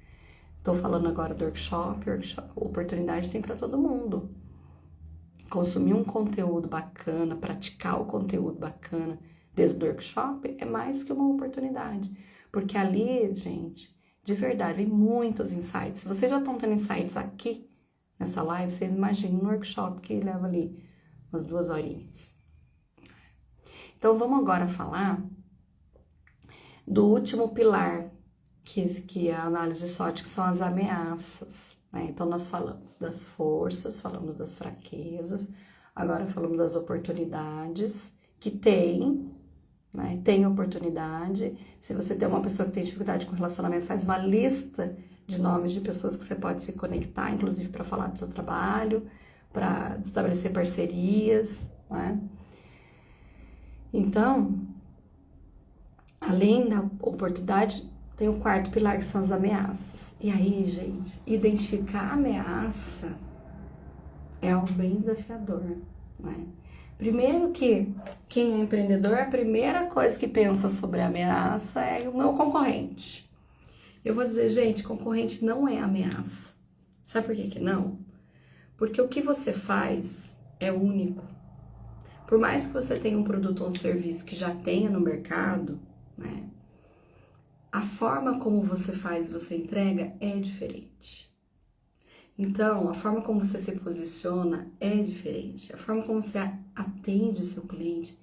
tô falando agora do workshop, oportunidade tem para todo mundo. Consumir um conteúdo bacana, praticar o conteúdo bacana dentro do workshop é mais que uma oportunidade. Porque ali, gente, de verdade, vem muitos insights. Se vocês já estão tendo insights aqui nessa live, vocês imaginem um workshop que leva ali umas 2 horinhas. Então, vamos agora falar do último pilar, que é a análise SWOT, que são as ameaças, né? Então, nós falamos das forças, falamos das fraquezas, agora falamos das oportunidades que tem, né? Tem oportunidade. Se você tem uma pessoa que tem dificuldade com relacionamento, faz uma lista de nomes de pessoas que você pode se conectar, inclusive para falar do seu trabalho, para estabelecer parcerias, né? Então, além da oportunidade, tem o 4º pilar, que são as ameaças. E aí, gente, identificar a ameaça é algo bem desafiador, né? Primeiro que quem é empreendedor, a primeira coisa que pensa sobre a ameaça é o meu concorrente. Eu vou dizer, gente, concorrente não é ameaça. Sabe por que não? Porque o que você faz é único. Por mais que você tenha um produto ou um serviço que já tenha no mercado, né? A forma como você faz e você entrega é diferente. Então, a forma como você se posiciona é diferente. A forma como você atende o seu cliente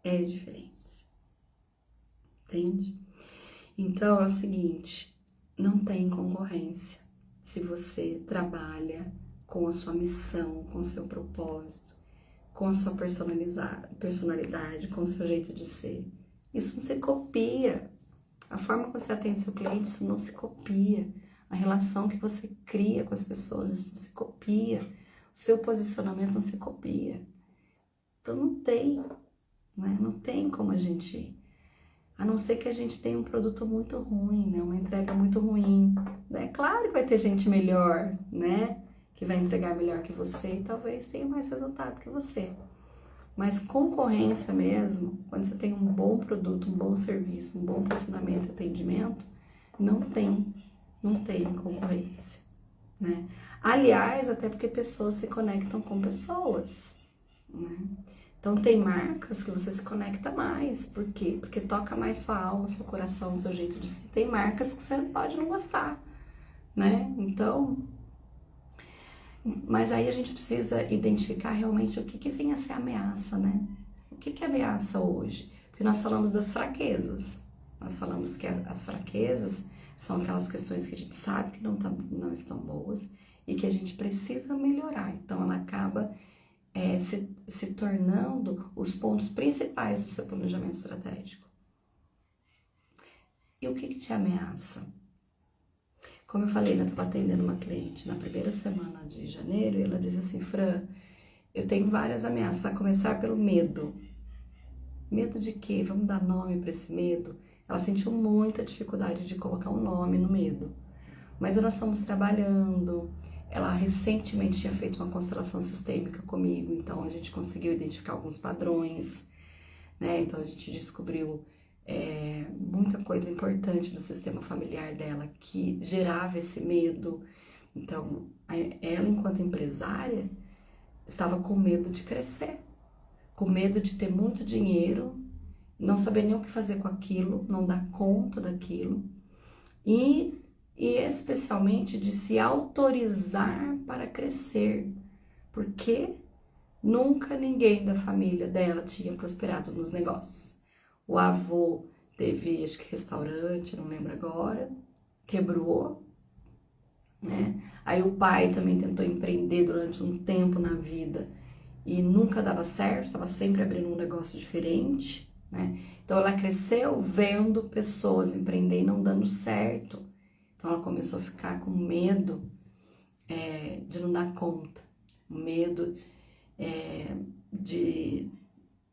é diferente. Entende? Então, é o seguinte, não tem concorrência se você trabalha com a sua missão, com o seu propósito, com a sua personalidade, com o seu jeito de ser. Isso não se copia. A forma como você atende seu cliente, isso não se copia. A relação que você cria com as pessoas, isso não se copia. O seu posicionamento não se copia. Então não tem, né? Não tem como a gente... A não ser que a gente tenha um produto muito ruim, né? Uma entrega muito ruim, né? Claro que vai ter gente melhor, né? Que vai entregar melhor que você e talvez tenha mais resultado que você. Mas concorrência mesmo, quando você tem um bom produto, um bom serviço, um bom posicionamento e atendimento, não tem concorrência, né? Aliás, até porque pessoas se conectam com pessoas, né? Então tem marcas que você se conecta mais, por quê? Porque toca mais sua alma, seu coração, seu jeito de ser. Tem marcas que você pode não gostar, né? Então... Mas aí a gente precisa identificar realmente o que vem a ser ameaça, né? O que é ameaça hoje? Porque nós falamos das fraquezas. Nós falamos que as fraquezas são aquelas questões que a gente sabe que não estão boas e que a gente precisa melhorar. Então, ela acaba se tornando os pontos principais do seu planejamento estratégico. E o que te ameaça? Como eu falei, né, eu estava atendendo uma cliente na primeira semana de janeiro e ela disse assim, Fran, eu tenho várias ameaças, a começar pelo medo. Medo de quê? Vamos dar nome para esse medo? Ela sentiu muita dificuldade de colocar um nome no medo. Mas nós fomos trabalhando. Ela recentemente tinha feito uma constelação sistêmica comigo, então a gente conseguiu identificar alguns padrões, né? Então a gente descobriu muita coisa importante do sistema familiar dela que gerava esse medo. Então, ela, enquanto empresária, estava com medo de crescer, com medo de ter muito dinheiro, não saber nem o que fazer com aquilo, não dar conta daquilo, e especialmente de se autorizar para crescer, porque nunca ninguém da família dela tinha prosperado nos negócios. O avô teve, acho que restaurante, não lembro agora, quebrou, né? Aí o pai também tentou empreender durante um tempo na vida e nunca dava certo, estava sempre abrindo um negócio diferente, né? Então ela cresceu vendo pessoas empreender e não dando certo. Então ela começou a ficar com medo de não dar conta, medo de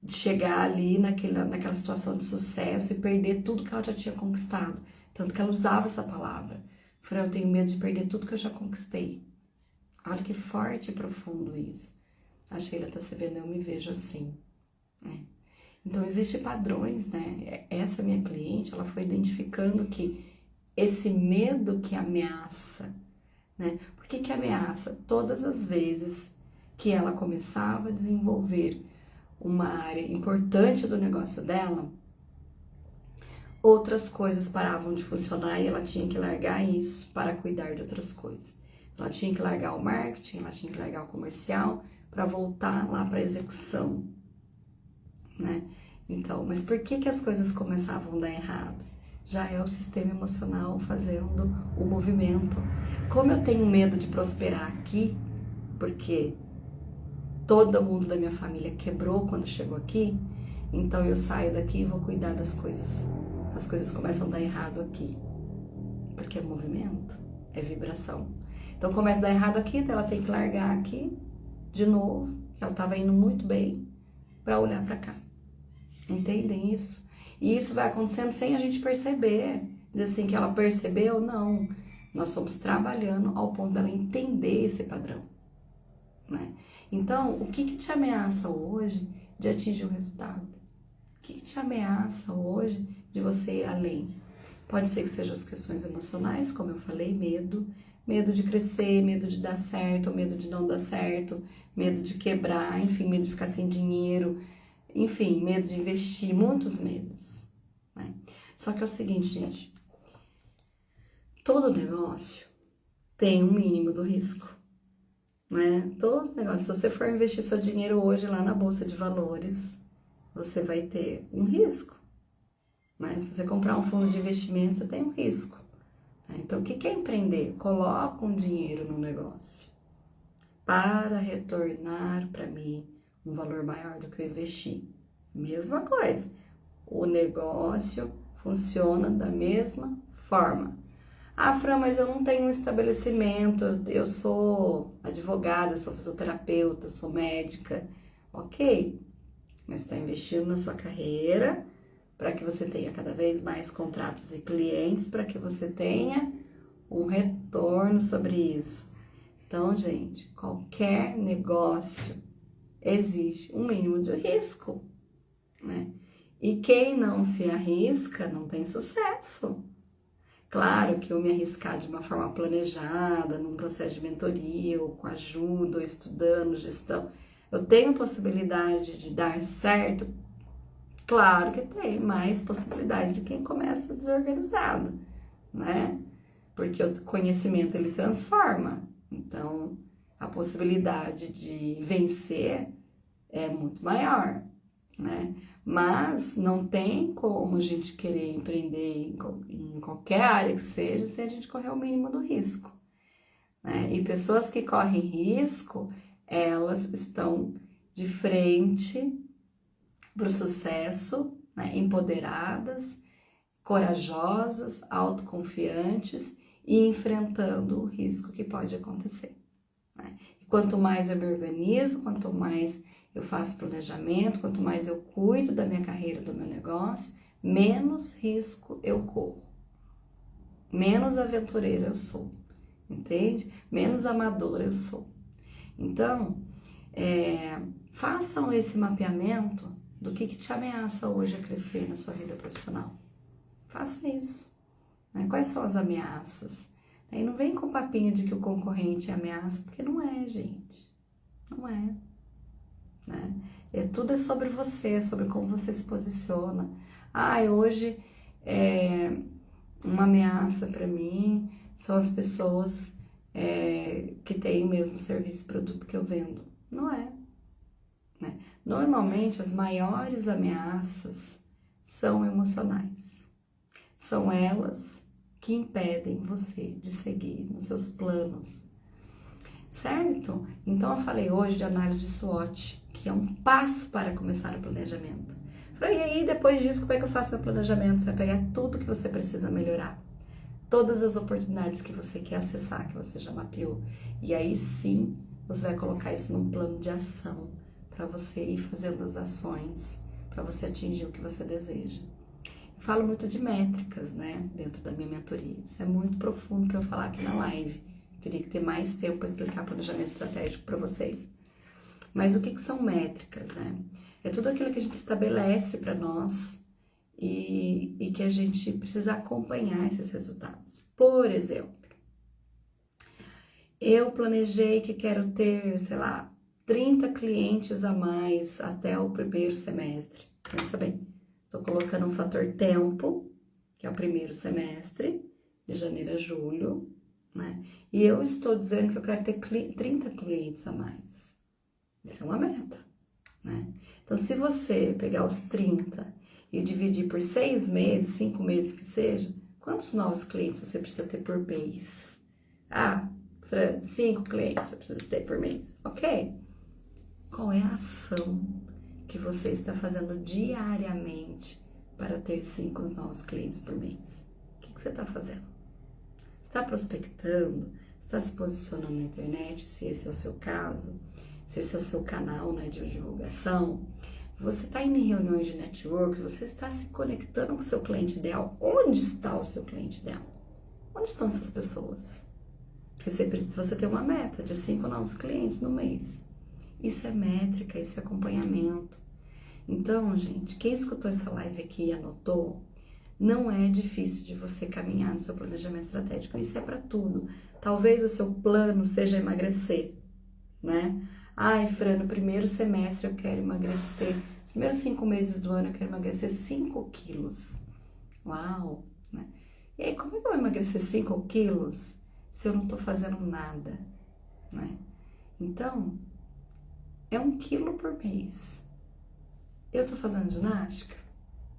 chegar ali naquela situação de sucesso e perder tudo que ela já tinha conquistado. Tanto que ela usava essa palavra. Fran, eu tenho medo de perder tudo que eu já conquistei. Olha que forte e profundo isso. A Sheila tá se vendo, eu me vejo assim. Né? Então, existem padrões, né? Essa minha cliente, ela foi identificando que esse medo que ameaça, né? Por que ameaça? Todas as vezes que ela começava a desenvolver uma área importante do negócio dela, outras coisas paravam de funcionar e ela tinha que largar isso para cuidar de outras coisas. Ela tinha que largar o marketing, ela tinha que largar o comercial para voltar lá para a execução, né? Então, mas por que as coisas começavam a dar errado? Já é o sistema emocional fazendo o movimento. Como eu tenho medo de prosperar aqui, porque todo mundo da minha família quebrou quando chegou aqui, então eu saio daqui e vou cuidar das coisas. As coisas começam a dar errado aqui, porque é movimento, é vibração. Então começa a dar errado aqui, então ela tem que largar aqui de novo, que ela estava indo muito bem, para olhar para cá. Entendem isso? E isso vai acontecendo sem a gente perceber. Dizer assim que ela percebeu, não. Nós estamos trabalhando ao ponto dela entender esse padrão, né? Então, o que te ameaça hoje de atingir o resultado? O que te ameaça hoje de você ir além? Pode ser que sejam as questões emocionais, como eu falei, medo. Medo de crescer, medo de dar certo, medo de não dar certo, medo de quebrar, enfim, medo de ficar sem dinheiro, enfim, medo de investir, muitos medos, né? Só que é o seguinte, gente, todo negócio tem um mínimo do risco, né? Todo negócio, se você for investir seu dinheiro hoje lá na Bolsa de Valores, você vai ter um risco, né? Se você comprar um fundo de investimento, você tem um risco. Né? Então, o que é empreender? Coloca um dinheiro no negócio para retornar para mim um valor maior do que eu investi. Mesma coisa, o negócio funciona da mesma forma. Ah, Fran, mas eu não tenho um estabelecimento, eu sou advogada, eu sou fisioterapeuta, eu sou médica. Ok, mas está investindo na sua carreira para que você tenha cada vez mais contratos e clientes, para que você tenha um retorno sobre isso. Então, gente, qualquer negócio existe um mínimo de risco, né? E quem não se arrisca não tem sucesso. Claro que eu me arriscar de uma forma planejada, num processo de mentoria, ou com ajuda, ou estudando gestão, eu tenho possibilidade de dar certo? Claro que tem, mais possibilidade de quem começa desorganizado, né? Porque o conhecimento, ele transforma. Então, a possibilidade de vencer é muito maior, né? Mas não tem como a gente querer empreender em qualquer área que seja sem a gente correr o mínimo do risco, né? E pessoas que correm risco, elas estão de frente para o sucesso, né? Empoderadas, corajosas, autoconfiantes e enfrentando o risco que pode acontecer, né? E quanto mais eu me organizo, quanto mais eu faço planejamento, quanto mais eu cuido da minha carreira, do meu negócio, menos risco eu corro, menos aventureira eu sou, entende? Menos amadora eu sou. Então, façam esse mapeamento do que te ameaça hoje a crescer na sua vida profissional. Faça isso, né? Quais são as ameaças? E não vem com o papinho de que o concorrente é ameaça, porque não é, gente. Não é, né? Tudo é sobre você, é sobre como você se posiciona. Hoje uma ameaça para mim são as pessoas que têm o mesmo serviço e produto que eu vendo. Não é, né? Normalmente as maiores ameaças são emocionais. São elas que impedem você de seguir nos seus planos, certo? Então eu falei hoje de análise de SWOT, que é um passo para começar o planejamento. Falei, e aí depois disso, como é que eu faço meu planejamento? Você vai pegar tudo que você precisa melhorar, todas as oportunidades que você quer acessar, que você já mapeou, e aí sim você vai colocar isso num plano de ação para você ir fazendo as ações para você atingir o que você deseja. Eu falo muito de métricas, né, dentro da minha mentoria. Isso é muito profundo para eu falar aqui na live. Teria que ter mais tempo para explicar planejamento estratégico para vocês. Mas o que são métricas, né? É tudo aquilo que a gente estabelece para nós e que a gente precisa acompanhar esses resultados. Por exemplo, eu planejei que quero ter, 30 clientes a mais até o primeiro semestre. Pensa bem, estou colocando um fator tempo, que é o primeiro semestre, de janeiro a julho, né? E eu estou dizendo que eu quero ter 30 clientes a mais. Isso é uma meta, né? Então, se você pegar os 30 e dividir por 6 meses, 5 meses que seja, quantos novos clientes você precisa ter por mês? Fran, 5 clientes eu preciso ter por mês. Ok. Qual é a ação que você está fazendo diariamente para ter 5 novos clientes por mês? O que você está fazendo? Está prospectando? Está se posicionando na internet, se esse é o seu caso? Se esse é o seu canal, né, de divulgação? Você está indo em reuniões de network? Você está se conectando com o seu cliente ideal? Onde está o seu cliente ideal? Onde estão essas pessoas? Porque você tem uma meta de 5 novos clientes no mês. Isso é métrica, isso é acompanhamento. Então, gente, quem escutou essa live aqui e anotou, não é difícil de você caminhar no seu planejamento estratégico. Isso é para tudo. Talvez o seu plano seja emagrecer, né? Fran, no primeiro semestre eu quero emagrecer. Nos primeiros 5 meses do ano eu quero emagrecer 5 quilos. Uau! Né? E aí, como é que eu vou emagrecer 5 quilos se eu não tô fazendo nada, né? Então, é 1 quilo por mês. Eu tô fazendo ginástica?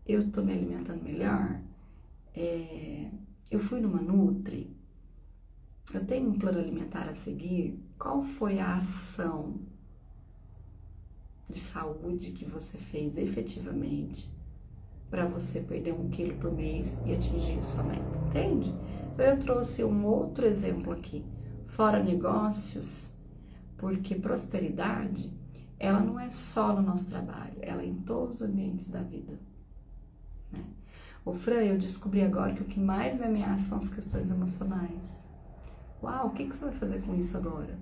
Eu tô me alimentando melhor? Eu fui numa Nutri? Eu tenho um plano alimentar a seguir? Qual foi a ação de saúde que você fez efetivamente para você perder 1 quilo por mês e atingir a sua meta? Entende? Então eu trouxe um outro exemplo aqui, fora negócios, porque prosperidade, ela não é só no nosso trabalho, ela é em todos os ambientes da vida, né? Fran, eu descobri agora que o que mais me ameaça são as questões emocionais. Uau, o que você vai fazer com isso agora?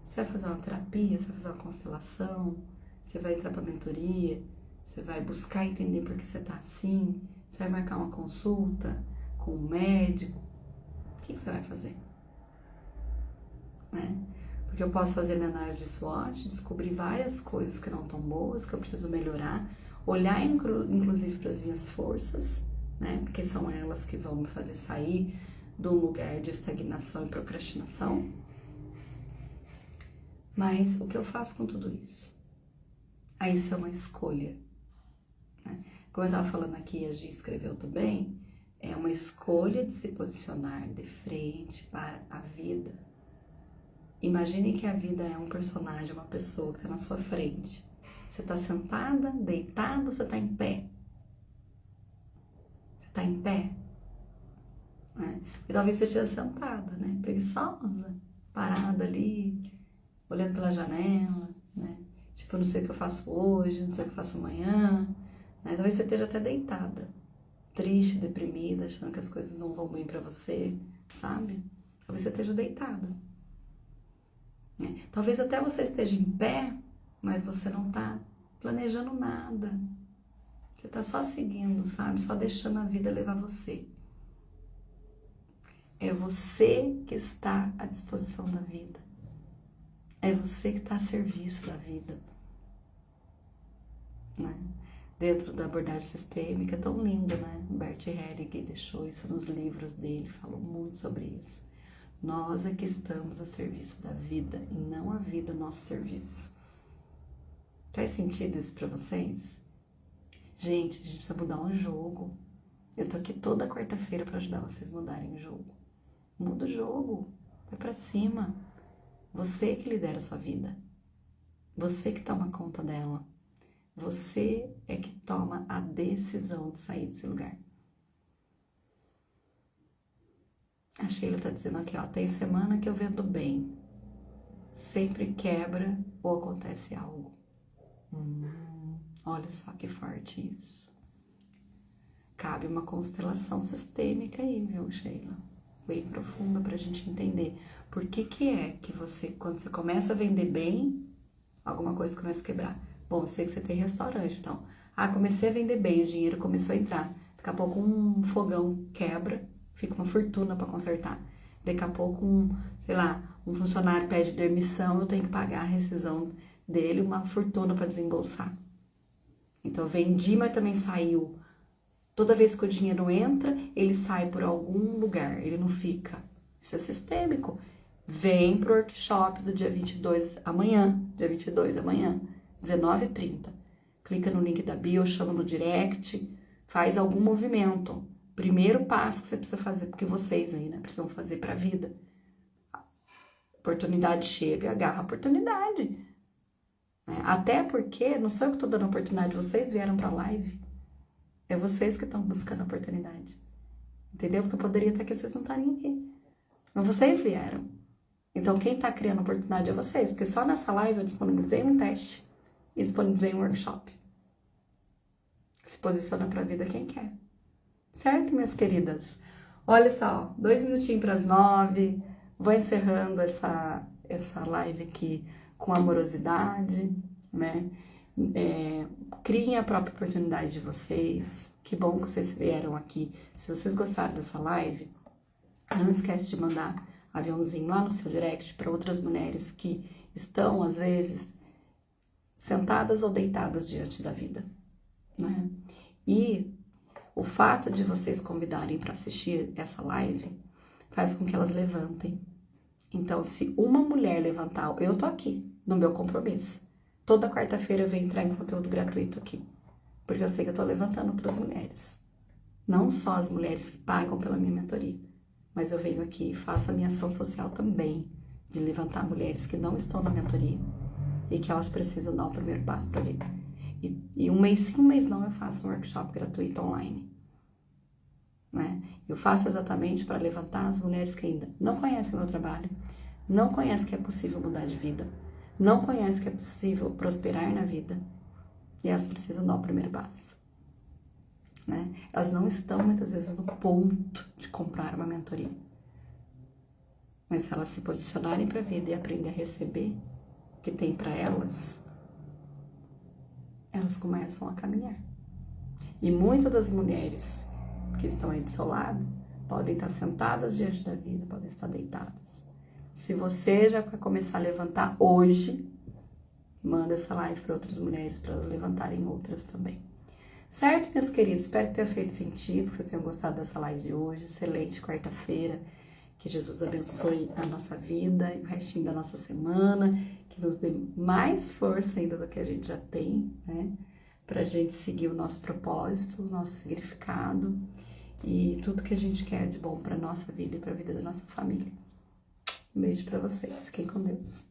Você vai fazer uma terapia, você vai fazer uma constelação, você vai entrar para mentoria, você vai buscar entender por que você tá assim, você vai marcar uma consulta com um médico. O que você vai fazer? Né? Porque eu posso fazer minha análise de SWOT, descobrir várias coisas que não estão boas, que eu preciso melhorar, olhar inclusive para as minhas forças, né? Porque são elas que vão me fazer sair do lugar de estagnação e procrastinação. Mas o que eu faço com tudo isso? Isso é uma escolha, né? Como eu estava falando aqui, a Gi escreveu também, é uma escolha de se posicionar de frente para a vida. Imagine que a vida é um personagem, uma pessoa que está na sua frente. Você está sentada, deitada ou você está em pé? Você está em pé? né? E talvez você esteja sentada, né? Preguiçosa, parada ali, olhando pela janela, né? Tipo, não sei o que eu faço hoje, não sei o que eu faço amanhã, né? Talvez você esteja até deitada, triste, deprimida, achando que as coisas não vão bem pra você, sabe? Talvez você esteja deitada, né? Talvez até você esteja em pé, mas você não tá planejando nada. Você tá só seguindo, sabe? Só deixando a vida levar você. É você que está à disposição da vida. É você que está a serviço da vida, né? Dentro da abordagem sistêmica, é tão lindo, né? Bert Hellinger deixou isso nos livros dele, falou muito sobre isso. Nós é que estamos a serviço da vida e não a vida a nosso serviço. Faz sentido isso para vocês? Gente, a gente precisa mudar o jogo. Eu tô aqui toda quarta-feira para ajudar vocês a mudarem o jogo. Muda o jogo, vai para cima. Você que lidera a sua vida. Você que toma conta dela. Você é que toma a decisão de sair desse lugar. A Sheila tá dizendo aqui, ó, tem semana que eu vendo bem. Sempre quebra ou acontece algo. Olha só que forte isso. Cabe uma constelação sistêmica aí, viu, Sheila? Bem profunda pra gente entender. Por que é que você, quando você começa a vender bem, alguma coisa começa a quebrar? Bom, eu sei que você tem restaurante, então. Ah, comecei a vender bem, o dinheiro começou a entrar. Daqui a pouco um fogão quebra, fica uma fortuna para consertar. Daqui a pouco sei lá, um funcionário pede demissão, eu tenho que pagar a rescisão dele, uma fortuna para desembolsar. Então eu vendi, mas também saiu. Toda vez que o dinheiro entra, ele sai por algum lugar, ele não fica. Isso é sistêmico. Vem pro workshop do dia 22 amanhã, dia 22 amanhã, 19h30. Clica no link da bio, chama no direct, faz algum movimento. Primeiro passo que você precisa fazer, porque vocês aí, né, precisam fazer pra vida. Oportunidade chega, agarra a oportunidade. Né? Até porque, não sou eu que tô dando oportunidade, vocês vieram pra live. É vocês que estão buscando a oportunidade. Entendeu? Porque eu poderia estar aqui, vocês não estarem aqui. Mas vocês vieram. Então, quem está criando a oportunidade é vocês. Porque só nessa live eu disponibilizei um teste e disponibilizei um workshop. Se posiciona para a vida quem quer. Certo, minhas queridas? Olha só, 2 minutinhos para as 9. Vou encerrando essa live aqui com amorosidade, né? Criem a própria oportunidade de vocês. Que bom que vocês vieram aqui. Se vocês gostaram dessa live, não esquece de mandar aviãozinho lá no seu direct para outras mulheres que estão, às vezes, sentadas ou deitadas diante da vida, né? E o fato de vocês convidarem para assistir essa live faz com que elas levantem. Então, se uma mulher levantar, eu tô aqui, no meu compromisso. Toda quarta-feira eu venho entrar em conteúdo gratuito aqui. Porque eu sei que eu tô levantando outras mulheres. Não só as mulheres que pagam pela minha mentoria. Mas eu venho aqui e faço a minha ação social também. De levantar mulheres que não estão na mentoria. E que elas precisam dar o primeiro passo pra vida. E um mês sim, um mês não, eu faço um workshop gratuito online. Né? Eu faço exatamente para levantar as mulheres que ainda não conhecem o meu trabalho. Não conhecem que é possível mudar de vida. Não conhecem que é possível prosperar na vida. E elas precisam dar o primeiro passo. Né? Elas não estão, muitas vezes, no ponto de comprar uma mentoria. Mas se elas se posicionarem para a vida e aprender a receber o que tem para elas, elas começam a caminhar. E muitas das mulheres que estão aí do seu lado podem estar sentadas diante da vida, podem estar deitadas. Se você já vai começar a levantar hoje, manda essa live para outras mulheres, para elas levantarem outras também. Certo, meus queridos? Espero que tenha feito sentido, que vocês tenham gostado dessa live de hoje. Excelente quarta-feira. Que Jesus abençoe a nossa vida e o restinho da nossa semana. Que nos dê mais força ainda do que a gente já tem, né? Pra gente seguir o nosso propósito, o nosso significado e tudo que a gente quer de bom pra nossa vida e pra vida da nossa família. Um beijo pra vocês. Fiquem com Deus.